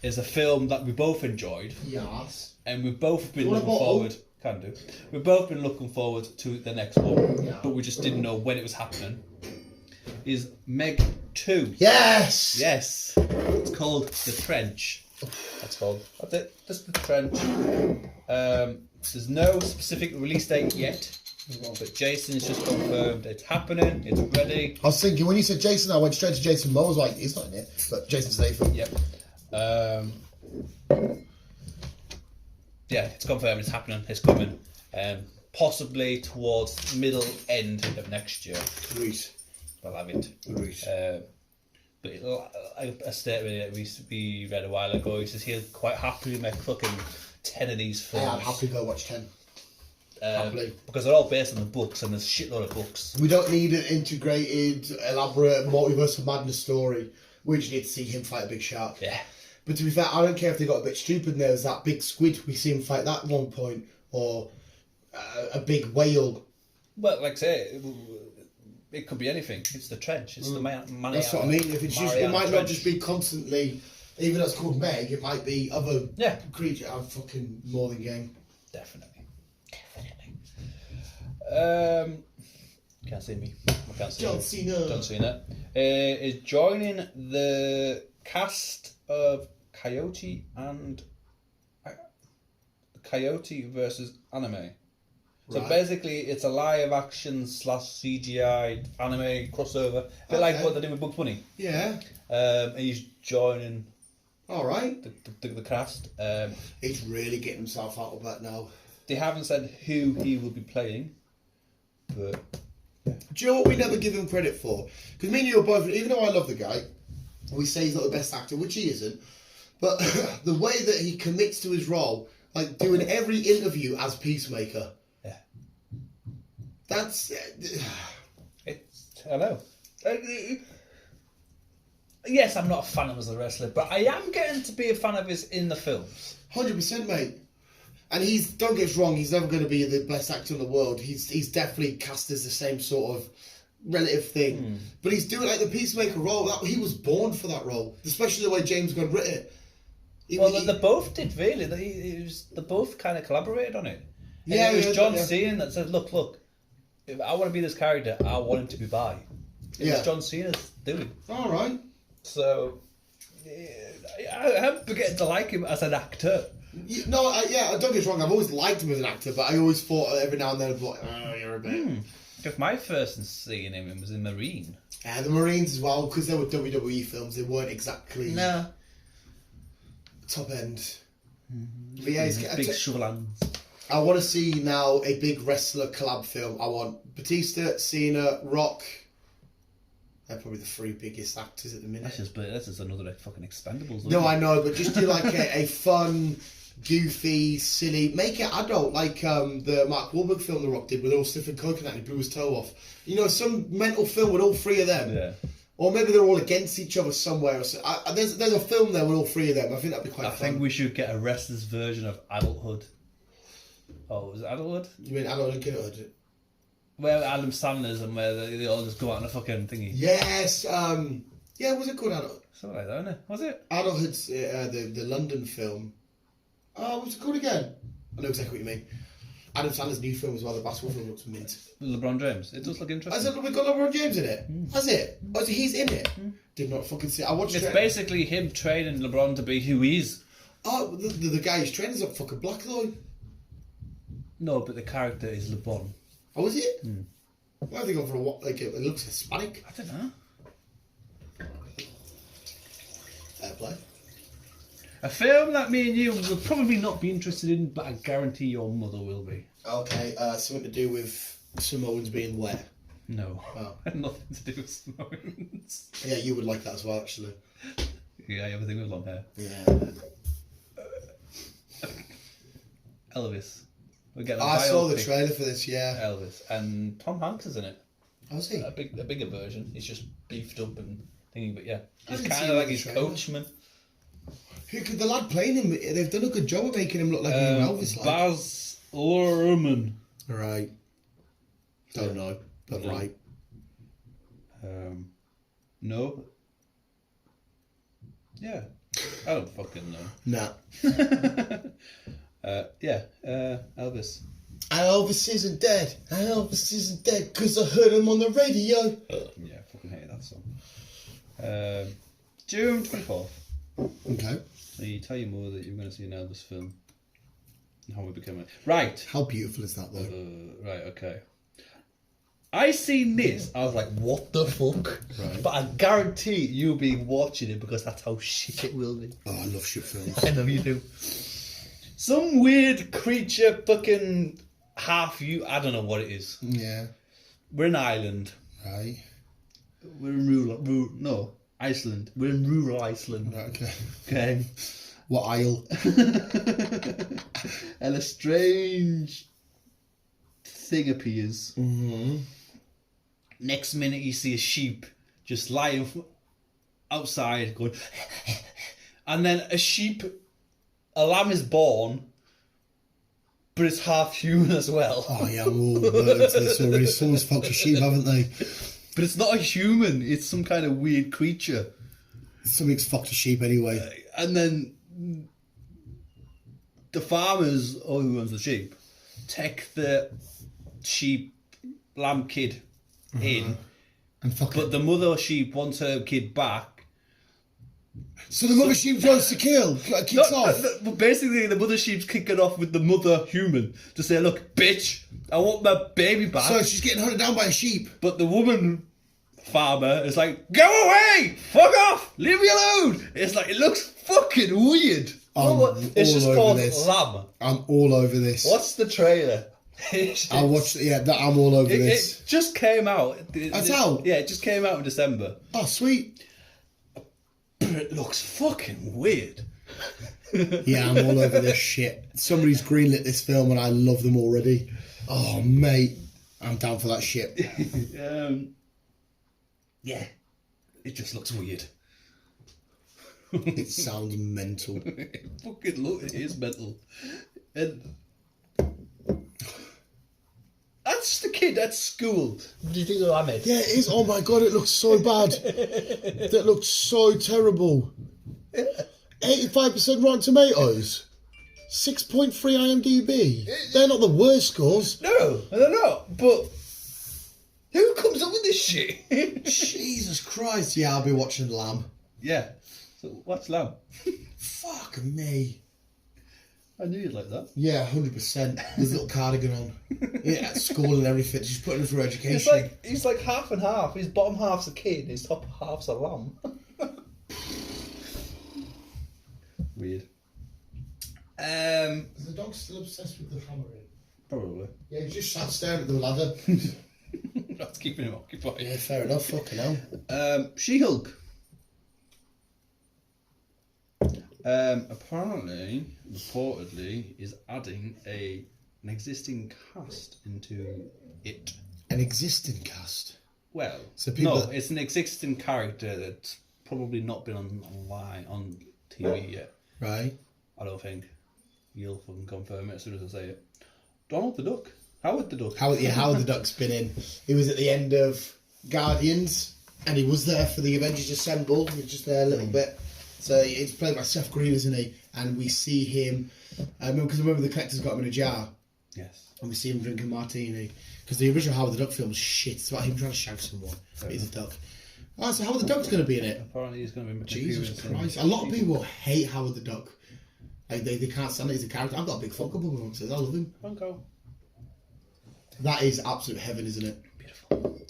is a film that we both enjoyed.
Yes.
And we've both been looking forward... Can do. We've both been looking forward to the next one, but we just didn't know when it was happening. Is Meg 2?
Yes.
Yes. It's called The Trench. That's called. That's it. Just The Trench. There's no specific release date yet, but Jason's just confirmed it's happening. It's ready.
I was thinking when you said Jason, I went straight to Jason Moore. I was like, he's not in it, but Jason Statham.
Yep. Yeah, it's confirmed, it's happening, it's coming. Possibly towards middle end of next year.
Great.
I'll have it.
Great.
But a statement that we read a while ago, he says he'll quite happily make fucking 10 of these films.
Yeah, I'd happily go watch 10. Happily.
Because they're all based on the books, and there's a shitload of books.
We don't need an integrated, elaborate, multiverse of madness story. We just need to see him fight a big shark.
Yeah.
But to be fair, I don't care if they got a bit stupid. There's that big squid we see him fight that at one point, or a big whale.
Well, like I say, it could be anything. It's the trench. It's the man.
That's what I mean. If it's just, it might not just be constantly. Even though it's called Meg, it might be other creatures. I'm fucking more than game.
Definitely. Can't see me. I can't see
John Cena.
John Cena is joining the cast of Coyote and Coyote versus anime. So basically, it's a live action / CGI anime crossover, a bit like what they did with Bugs Bunny.
Yeah.
And he's joining.
All right.
The cast.
He's really getting himself out of that now.
They haven't said who he will be playing, but.
Do you know what we never give him credit for? Because me and you are both, even though I love the guy, we say he's not the best actor, which he isn't. But the way that he commits to his role, like doing every interview as Peacemaker.
Yeah.
That's...
I know. Yes, I'm not a fan of him as a wrestler, but I am getting to be a fan of his in the films.
100%, mate. And don't get us wrong, he's never going to be the best actor in the world. He's definitely cast as the same sort of relative thing. But he's doing like the Peacemaker role. He was born for that role, especially the way James Gunn wrote it.
They both did, really. They both kind of collaborated on it. And it was John Cena that said, look, if I want to be this character, I want him to be bi. It was John Cena's doing.
All right.
So, I'm beginning to like him as an actor.
Don't get us wrong, I've always liked him as an actor, but I always thought every now and then, you're a bit...
Because my first seeing him was in Marine.
Yeah, the Marines as well, because they were WWE films, they weren't exactly...
No.
Top end.
But yeah, big shovel hands.
I want to see now a big wrestler collab film. I want Batista, Cena, Rock. They're probably the 3 biggest actors at the minute.
This is another fucking Expendables.
No, I know, but just do like a fun, goofy, silly, make it adult, like the Mark Wahlberg film The Rock did with all sniffing coconut and he blew his toe off. You know, some mental film with all 3 of them. Yeah. Or maybe they're all against each other somewhere. There's a film there with all 3 of them. I think that'd be quite fun. I think
we should get a wrestler's version of Adulthood. Oh, was it Adulthood?
You mean Adult and Kidulthood?
Where Adam Sandler's and where they all just go out on a fucking thingy.
Yes. Yeah, was it called Adult?
Something like that, wasn't it? Was it?
Adulthood's the London film. Oh, what's it called again? I know exactly what you mean. Adam Sandler's new film as well, the basketball film, looks mint.
LeBron James. It does look interesting.
Has it got LeBron James in it? Has it? Oh, so he's in it? Did not fucking see it. I watched it.
It's basically him training LeBron to be who he is.
Oh, the guy he's training is not fucking black though.
No, but the character is LeBron.
Oh, is it? Why are they going for it looks Hispanic?
I don't know.
Fair play.
A film that me and you will probably not be interested in, but I guarantee your mother will be.
Okay, something to do with Samoans being wet.
No. Oh. Nothing to do with Samoans.
Yeah, you would like that as well, actually.
Yeah, everything with long hair.
Yeah.
Elvis. We get
I saw the
biopic
trailer for this, yeah.
Elvis, and Tom Hanks is in it.
Oh, is he?
A bigger version. He's just beefed up and thingy, but yeah, he's
didn't
kind
see
of like
the
his
trailer.
coachman.
The lad playing him, they've done a good job of making him look like a new Elvis. Like.
Baz Luhrmann.
Right. Don't know, but
No.
right.
No. Yeah. I don't fucking know.
Nah.
Elvis.
Elvis isn't dead. Elvis isn't dead because I heard him on the radio.
Yeah, I fucking hate that song. June 24th.
Okay.
So you tell your mother that you're going to see an Elvis film. And how we become it. Right.
How beautiful is that, though?
Right, okay. I seen this, I was like, what the fuck?
Right.
But I guarantee you'll be watching it because that's how shit it will be.
Oh, I love shit films.
I know you do. Some weird creature fucking I don't know what it is.
Yeah.
We're in Ireland.
Right.
We're in Iceland. We're in rural Iceland.
Right, okay.
Okay.
What aisle?
And a strange thing appears.
Mm-hmm.
Next minute you see a sheep just lying outside going and then a lamb is born, but it's half human as well.
Oh, yeah, I'm all alerted to this already. Someone's fucked a sheep, haven't they?
But it's not a human, it's some kind of weird creature.
Something's fucked a sheep anyway.
And then the farmers, or who owns the sheep, take the lamb kid in,
And fuck
but
it.
the mother sheep wants her kid back.
So the mother sheep goes to kill, kicks off.
But basically, the mother sheep's kicking off with the mother human to say, "Look, bitch, I want my baby back."
So she's getting hunted down by a sheep.
But the woman farmer is like, "Go away! Fuck off! Leave me alone!" It's like, it looks fucking weird. It's just
all over
called
this.
Lamb.
I'm all over this.
What's the trailer?
I watched. Yeah, I'm all over this.
It just came out.
That's out?
Yeah, it just came out in December.
Oh, sweet.
But it looks fucking weird.
Yeah, I'm all over this shit. Somebody's greenlit this film and I love them already. Oh, mate. I'm down for that shit.
Yeah, it just looks weird.
It sounds mental.
It is mental. And that's just a kid at school. Do you think of Ahmed?
Yeah, it is. Oh my god, it looks so bad. That looks so terrible. 85% Rotten Tomatoes. 6.3 IMDb. They're not the worst scores.
No, they're not. But who comes up with this shit?
Jesus Christ. Yeah, I'll be watching Lamb.
Yeah. So what's Lamb?
Fuck me.
I knew you'd like that.
Yeah, 100%. His little cardigan on. Yeah, at school and everything. Just putting him through education.
He's like half and half. His bottom half's a kid, his top half's a lamb. Weird.
Is the dog still obsessed with the hammering?
Probably.
Yeah, he just sat staring at the ladder.
That's keeping him occupied.
Yeah, fair enough. Fucking hell.
She-Hulk. Apparently, reportedly, is adding an existing cast into it.
An existing cast?
Well,
So people-
no, it's an existing character that's probably not been on TV yet.
Right.
I don't think. You'll fucking confirm it as soon as I say it. Donald the Duck. Howard the Duck.
Howard the Duck's been in. He was at the end of Guardians, and he was there for the Avengers Assemble. He was just there a little bit. So it's played by Seth Green, isn't he? And we see him, because remember the collector's got him in a jar,
Yes.
and we see him drinking martini. Because the original Howard the Duck film was shit. It's about him trying to shag someone. But he's a duck. Oh, so Howard the Duck's going to be in it.
Apparently he's going to be
Jesus Christ. A lot of people hate Howard the Duck. Like they can't stand it as a character. I've got a big Funko Pop of him, so I love him.
Funko.
That is absolute heaven, isn't it?
Beautiful.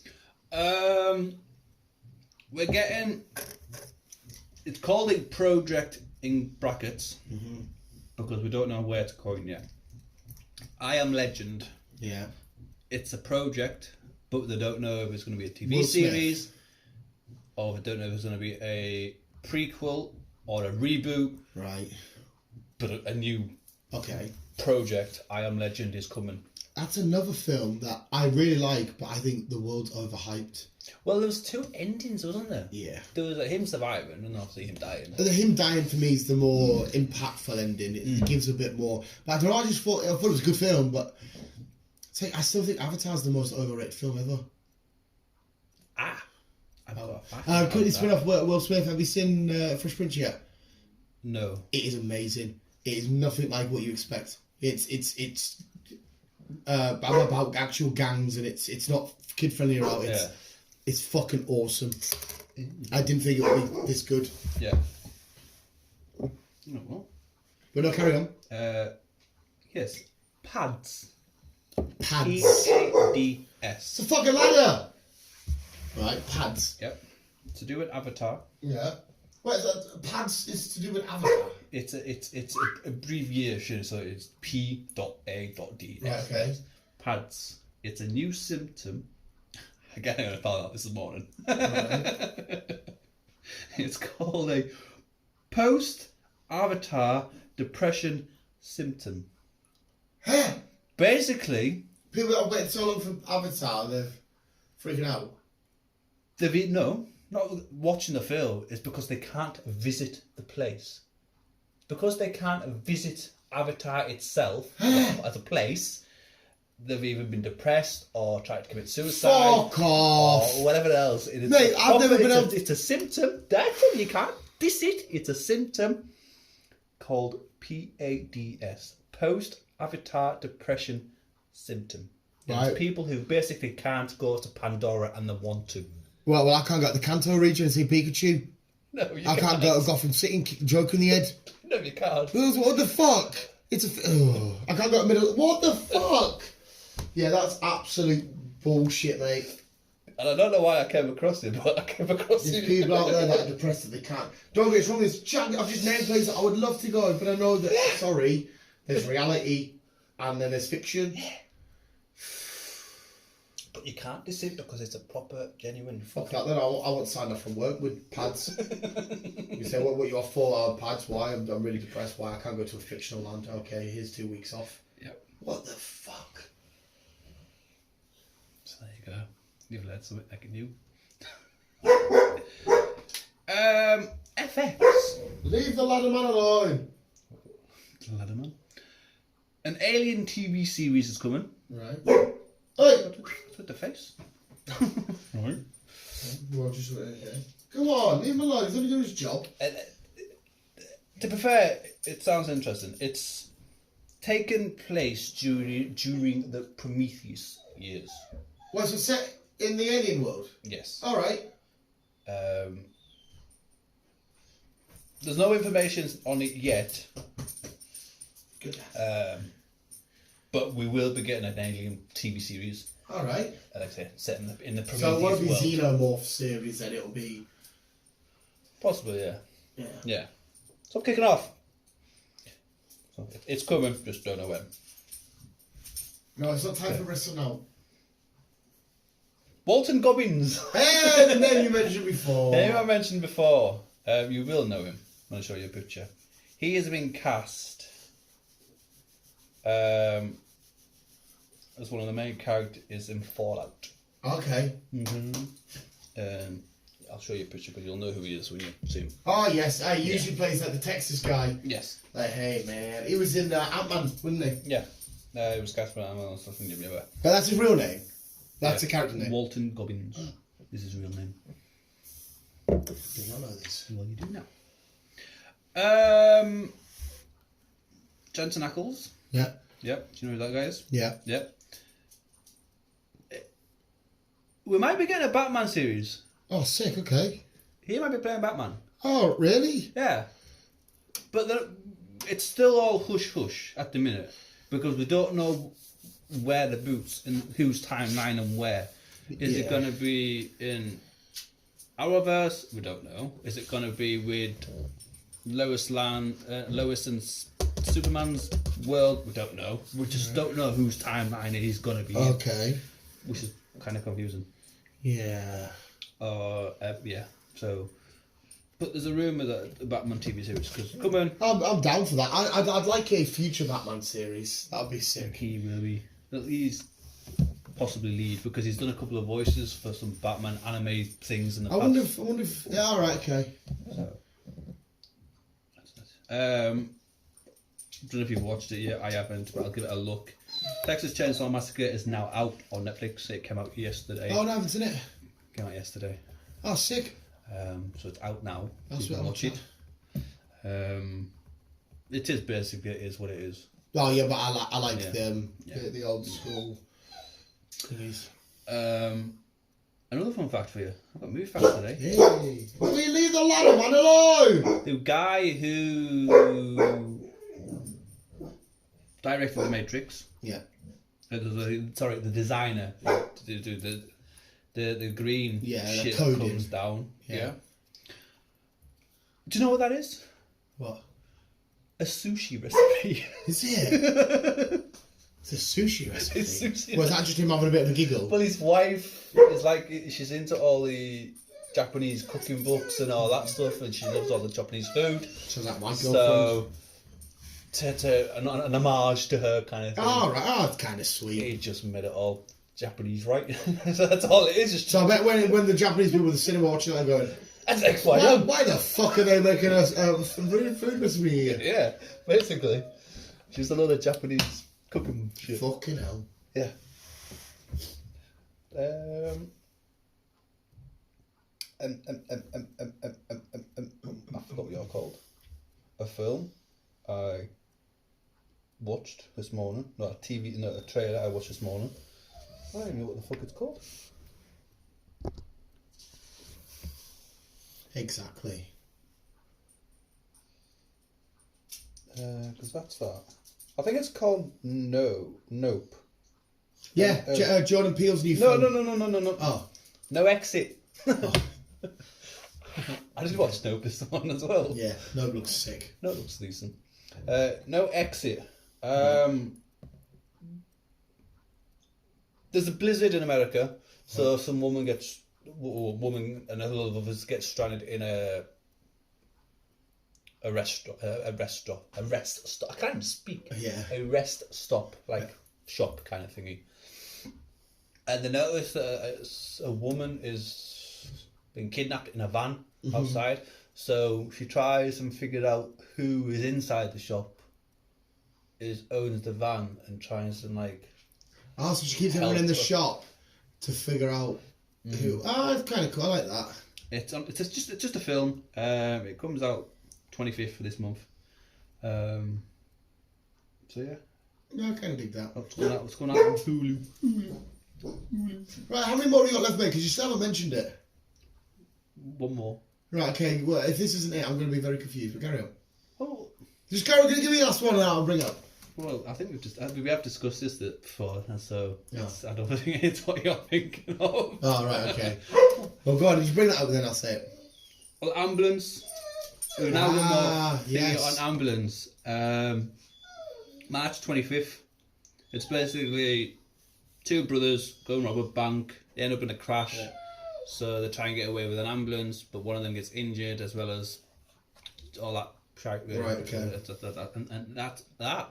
We're getting... It's called a project in brackets because we don't know where to coin yet. I Am Legend.
Yeah.
It's a project, but they don't know if it's going to be a TV
Will Smith.
series or they don't know if it's going to be a prequel or a reboot,
Right.
but a new
Okay.
Project I Am Legend is coming.
That's another film that I really like, but I think the world's overhyped.
Well, there was 2 endings, wasn't there?
Yeah.
There was him surviving and obviously him dying.
Him dying for me is the more impactful ending. It gives a bit more. But I don't know, I thought it was a good film, but I still think Avatar's the most overrated film ever. Couldn't spin off Will Smith. Have you seen Fresh Prince yet?
No.
It is amazing. It is nothing like what you expect. It's about actual gangs, and it's not kid friendly at all. It's fucking awesome. I didn't think it would be this good.
Yeah. Oh, well.
But no, carry on.
Yes. Pads.
Pads.
Pads.
It's a fucking ladder. Right, pads.
Yep. To do with Avatar.
Yeah. What is that? Pads is to do with Avatar.
It's an abbreviation, so it's P.A.D.S.
Right, okay.
Pads. It's a new symptom. Again, I found out this morning.
Right.
It's called a post-Avatar depression symptom.
Huh?
Basically,
People that have waited so long for Avatar, they're freaking out.
not watching the film. It's because they can't visit the place. Because they can't visit Avatar itself as a place, they've either been depressed or tried to commit suicide.
Fuck off!
Or whatever else. It's
Mate, I've never been able...
It's a symptom. Therefore, you can't visit. It's a symptom called PADS. Post-Avatar Depression Symptom.
Right.
It's people who basically can't go to Pandora and they want to.
Well, I can't go to the Kanto region and see Pikachu.
No, you
I can't go to Gotham City and kick a joke in the head.
No, you can't.
What the fuck? I can't go to middle... What the fuck? Yeah, that's absolute bullshit, mate.
And I don't know why I came across it, but I came across it.
There's people out there that are depressed that they can't. Don't get us wrong, I've just named places I would love to go, but I know that, sorry, there's reality and then there's fiction.
But you can't do it because it's a proper, genuine...
Fuck that then, I won't sign off from work with pads. You say, what you off 4 hour pads? Why? I'm really depressed. Why? I can't go to a fictional land. Okay, here's 2 weeks off.
Yep.
What the fuck?
So there you go. You've learned something like new. FX.
Leave the ladder man alone.
Ladderman. An Alien TV series is coming.
Right. Hey!
With the face. Right.
Well, just come on, leave him alone. He's only doing his job.
To be fair, it sounds interesting. It's taken place during the Prometheus years.
Was it set in the alien world?
Yes.
All right.
There's no information on it yet.
Good.
But we will be getting an Alien TV series.
All right.
Like I say, set in the Prometheus
So it won't be
world.
Xenomorph series, then it'll be...
Possibly, yeah.
Yeah.
Yeah. So kicking off. So it's coming, just don't know when.
No, it's not time for wrestle now.
Walton Goggins.
Hey, the name you mentioned before.
The name I mentioned before. You will know him. I'm going to show you a picture. He has been cast as one of the main characters in Fallout.
Okay.
I'll show you a picture, but you'll know who he is when you see him.
Oh, yes. He usually plays like the Texas guy.
Yes.
Like, hey, man. He was in Ant-Man, wasn't he?
Yeah. It was cast by Ant-Man.
But that's his real name? That's a character name?
Walton Goggins is his real name.
Did not know this.
Well, you do now. Jensen Ackles.
Yeah.
Yep. Do you know who that guy is?
Yeah.
Yep. We might be getting a Batman series.
Oh, sick. Okay.
He might be playing Batman.
Oh, really?
Yeah. But it's still all hush-hush at the minute because we don't know where the boots and whose timeline and where. Is it going to be in Arrowverse? We don't know. Is it going to be with Lois and Superman's world? We don't know. We just don't know whose timeline it is going to be in, which is kind of confusing.
Yeah.
Yeah. So But there's a rumour that the Batman TV series could come in.
I'm down for that. I'd like a future Batman series. That'd be sick.
He will be. He's possibly lead because he's done a couple of voices for some Batman anime things in the past.
I wonder if. Yeah, all right, okay.
So, I don't know if you've watched it yet. I haven't, but I'll give it a look. Texas Chainsaw Massacre is now out on Netflix. It came out yesterday.
Oh, no, I haven't seen it.
Came out yesterday.
Oh, sick.
So it's out now.
That's
you
what
can
I'll
watch it. It is basically it is what it is.
Oh yeah, but I like the old school thingies.
Another fun fact for you. I've got movie facts today.
Hey, will you leave the ladder man alone?
The guy who directed The Matrix.
Yeah.
Sorry, the designer. The green shit comes down. Yeah. Do you know what that is?
What?
A sushi recipe.
Is it? It's a sushi recipe.
It's sushi.
Was that just him having a bit of a giggle?
Well, his wife is like, she's into all the Japanese cooking books and all that stuff, and she loves all the Japanese food.
So that my girlfriend.
So, an homage to her kind of thing.
Oh, right. Oh, it's kind of sweet.
He just made it all Japanese, right? So that's all it is.
So I bet when the Japanese people at the cinema watching that going,
that's like fine.
Why the fuck are they making us food recipe here?
Yeah, basically. She's a lot of Japanese cooking shit.
Fucking hell.
Yeah. I forgot what you're called. A film I watched this morning. A trailer I watched this morning. I don't even know what the fuck it's called.
Exactly.
Because that's that. I think it's called Nope.
Yeah, Jordan Peele's new
No.
film. Oh.
No Exit.
Oh.
I just watched Nope this one as well.
Yeah, Nope looks sick.
Nope looks decent. No Exit. There's a blizzard in America, so some woman and a lot of us get stranded in a rest stop. I can't even speak.
Yeah.
A rest stop, like shop kind of thingy. And they notice that a woman is being kidnapped in a van outside. So she tries and figures out who is inside the shop, owns the van, and tries to
Oh, so she keeps everyone in the shop to figure out who. Oh, it's kind of cool. I like that.
It's just a film. It comes out 25th for this month. So yeah.
No, I kind of dig that.
What's going on Hulu?
Right, how many more have you got left, mate? Because you still haven't mentioned it.
One more.
Right, okay. Well, if this isn't it, I'm going to be very confused. But carry on.
Oh.
Just carry on. Give me the last one and I'll bring up.
Well, I think we have discussed this before, so
Yeah.
I don't think it's what you're thinking of.
Oh, right, okay. Well, go on. If you bring that up, then I'll say it.
Well, ambulance. We're now more
yes.
on ambulance. March 25th. It's basically two brothers go and rob a bank. They end up in a crash. Yeah. So they try and get away with an ambulance, but one of them gets injured as well as all that.
Right, okay.
And that.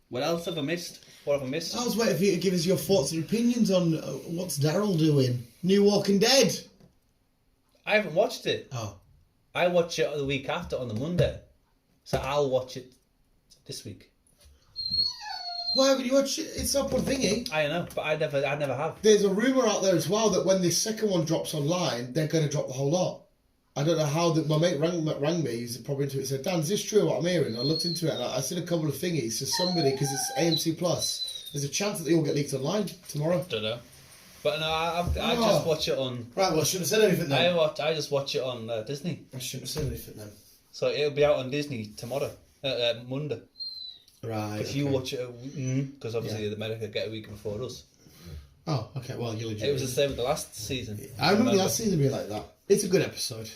What else have I missed? What have I missed?
I was waiting for you to give us your thoughts and opinions on what's Daryl doing. New Walking Dead.
I haven't watched it.
Oh.
I watch it the week after on the Monday. So I'll watch it this week.
Why haven't you watched it? It's up on thingy.
I know, but I never have.
There's a rumour out there as well that when the second one drops online, they're going to drop the whole lot. I don't know how my mate rang me. He's probably into it. Said, "Dan, is this true? What I'm hearing?" I looked into it and I seen a couple of thingies. So somebody, because it's AMC Plus, there's a chance that they all get leaked online tomorrow.
Don't know, but no, I just watch it on.
Right, well, I shouldn't have said anything then.
I just watch it on Disney.
I shouldn't have said anything then.
So it'll be out on Disney tomorrow, Monday.
Right.
If you watch it, because obviously the America get a week before us.
Oh, okay. Well, you'll enjoy it.
It was the same with the last season.
I remember last season being like that. It's a good episode.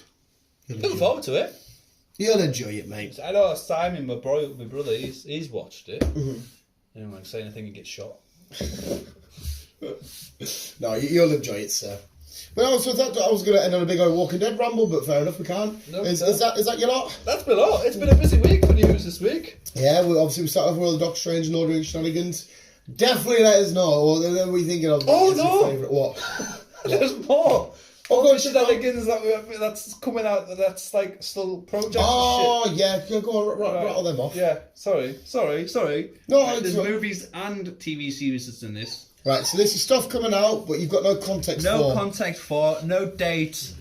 Looking forward to it.
You'll enjoy it, mate.
I know Simon, my brother, he's watched it.
Mm-hmm.
You don't say anything, he gets shot.
No, you'll enjoy it, sir. But also thought I was going to end on a big old Walking Dead ramble, but fair enough, we can't.
No,
is that your lot?
That's been a lot. It's been a busy week for news this week.
Yeah, we started off with all the Doctor Strange and ordering shenanigans. Definitely let us know. What are we thinking of?
Oh, no!
Your favourite? What?
There's more.
Oh,
All the shenanigans that's coming out that's like still projects and shit.
Yeah, go on, rattle them off.
Yeah, sorry.
No,
There's movies and TV series that's in this.
Right, so this is stuff coming out, but you've got no context for.
No context for, no date.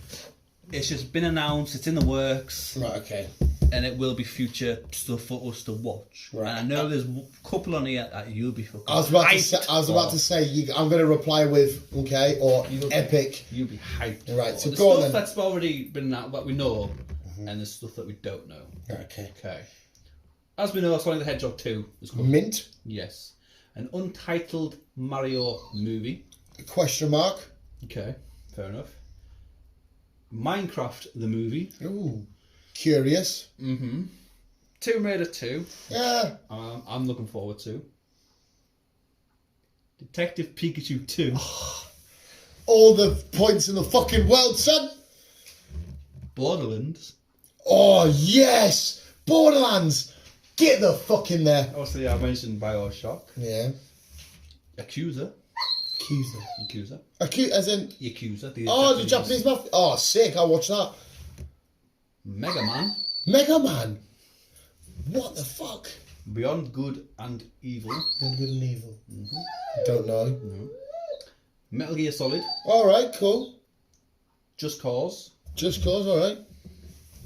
It's just been announced, it's in the works.
Right, okay.
And it will be future stuff for us to watch.
Right.
And I know there's a couple on here that you'll be fucking
I was about to say I'm going to reply with, okay, or epic.
You'll be hyped.
Right, so
there's
go on
stuff
then.
that's already been out, what we know, and there's stuff that we don't know.
Okay.
As we know, Sonic the Hedgehog 2 is coming.
Mint?
Yes. An untitled Mario movie.
Question mark.
Okay, fair enough. Minecraft the movie.
Ooh. Curious.
Mm-hmm. Tomb Raider 2.
Yeah.
I'm looking forward to. Detective Pikachu 2.
All the points in the fucking world, son.
Borderlands.
Oh, yes. Borderlands. Get the fuck in there.
Obviously, I mentioned Bioshock.
Yeah.
Accuser.
As in...
Yakuza.
The Japanese mafia. Oh, sick. I'll watch that.
Mega Man.
Mega Man. What the fuck?
Beyond Good and Evil.
Beyond Good and Evil. Mm-hmm. Don't know.
No. Metal Gear Solid.
Alright, cool.
Just Cause.
Alright.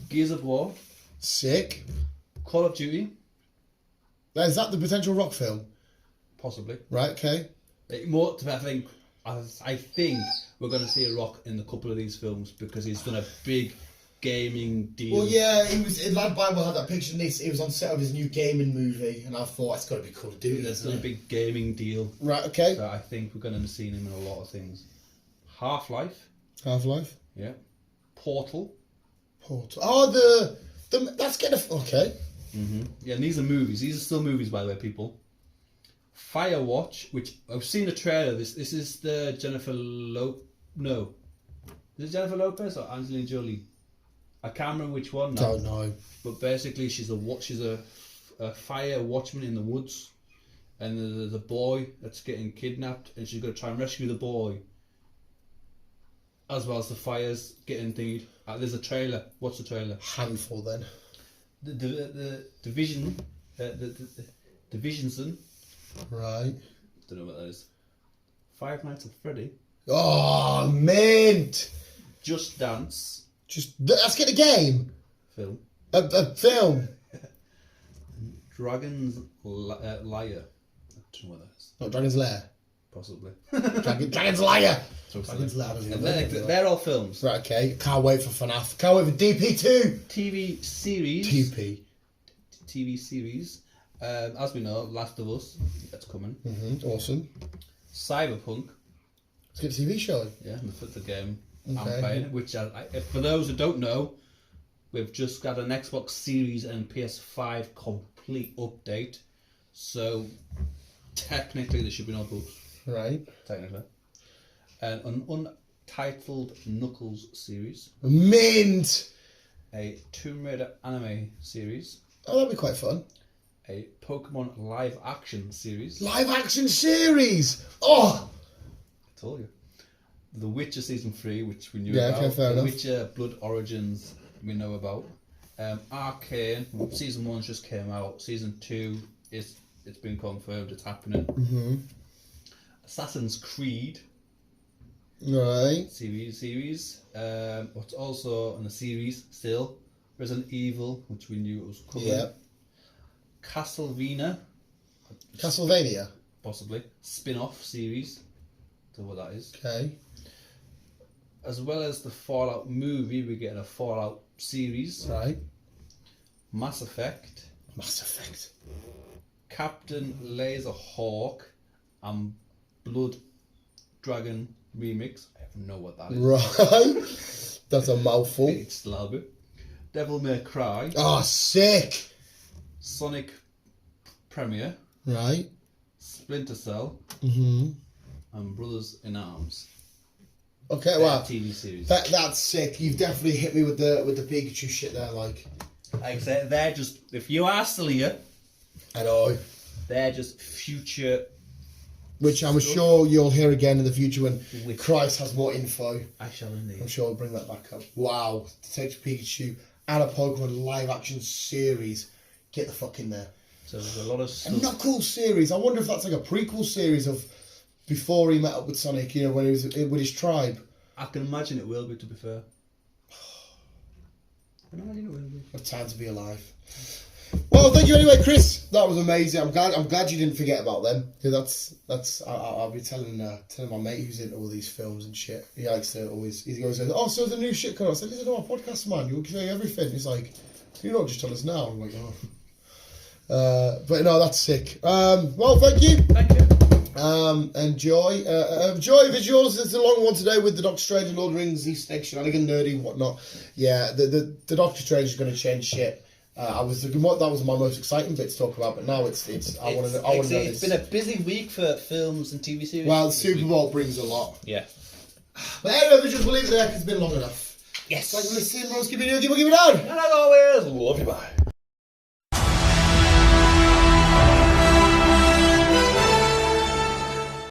Gears of War.
Sick.
Call of Duty.
Now, is that the potential Rock film?
Possibly.
Right, okay.
I think we're going to see a Rock in a couple of these films because he's done a big gaming deal.
Well, yeah, Lad Bible had that picture. He was on set of his new gaming movie, and I thought it's got to be Call of Duty.
He's done a big gaming deal.
Right, okay.
So I think we're going to be seeing him in a lot of things. Half-Life. Yeah. Portal.
Oh, that's getting okay.
Mm-hmm. Yeah, and these are movies. These are still movies, by the way, people. Firewatch, which I've seen a trailer. This is the Jennifer No. Is it Jennifer Lopez or Angelina Jolie? I can't remember which one now.
Don't know.
But basically, she's a fire watchman in the woods, and there's a boy that's getting kidnapped, and she's going to try and rescue the boy, as well as the fires getting thingied. There's a trailer. What's the trailer?
Handful then.
The Division. The Divisionson.
Right.
Don't know what that is. Five Nights at Freddy.
Oh, mint.
Just Dance.
Let's get a game.
Film.
A film.
Dragon's Liar. I don't know what that is.
Not Dragon's Lair.
Possibly.
Dragon's Liar. Dragon's Lair.
They're all films.
Right, okay. Can't wait for FNAF. Can't wait for DP2.
TV series. TV series. As we know, Last of Us. That's coming.
Mm-hmm. Awesome.
Cyberpunk.
Let's get a TV show.
Yeah, the game I'm playing. Which, for those who don't know, we've just got an Xbox Series and PS5 complete update. So, technically, there should be no bugs.
Right.
Technically. And an Untitled Knuckles series.
Mint!
A Tomb Raider anime series.
Oh, that'd be quite fun.
A Pokemon live action series.
Live action series! Oh!
I told you. The Witcher Season 3, which we knew
about.
Okay,
fair
the
enough.
Witcher Blood Origins, we know about. Arcane, Season 1 just came out. Season 2, it's been confirmed, it's happening.
Mm-hmm.
Assassin's Creed.
Right.
Series. What's also in the series still. Resident Evil, which we knew it was coming.
Yeah.
Castlevania. Possibly. Spin-off series. Don't know what that is.
Okay.
As well as the Fallout movie, we're getting a Fallout series.
Right.
Mass Effect. Captain Laserhawk and Blood Dragon remix. I have no what that is.
Right. That's a mouthful.
It's a little bit. Devil May Cry.
Oh, sick.
Sonic Premiere.
Right.
Splinter Cell.
Mm-hmm.
And Brothers in Arms.
Okay, well,
TV series.
That's sick. You've definitely hit me with the Pikachu shit there, like
I said, they're just, if you are still here,
I know.
They're just future.
Which I'm sure you'll hear again in the future when Christ has more info.
I shall indeed.
I'm sure I'll bring that back up. Wow, Detective Pikachu and a Pokemon live action series. Get the fuck in there.
So there's a lot of stuff.
A not cool series. I wonder if that's like a prequel series of before he met up with Sonic, you know, when he was with his tribe.
I can imagine it will be, to be fair. I can imagine it will be.
What time to be alive. Well, thank you anyway, Chris. That was amazing. I'm glad you didn't forget about them, because that's I'll be telling my mate who's into all these films and shit. He likes to always he goes, oh, so the new shit coming. I said, listen to our podcast, man. You'll show you everything. He's like, you not just tell us now. I'm like, oh. But no, that's sick. Well, thank you.
Thank you.
Enjoy visuals. It's a long one today with the Doctor Strange and Lord of the Rings, Easter egg shenanigan, nerdy and whatnot. Yeah, the Doctor Strange is going to change shit. That was my most exciting bit to talk about, but now it's I want to know.
It's been a busy week for films and TV series.
Well, the Super Bowl brings a lot.
Yeah.
But anyway, visuals, we'll leave it there because it's been long enough.
Yes.
Like, listen, Rose, give it down.
And as always, love you, bye.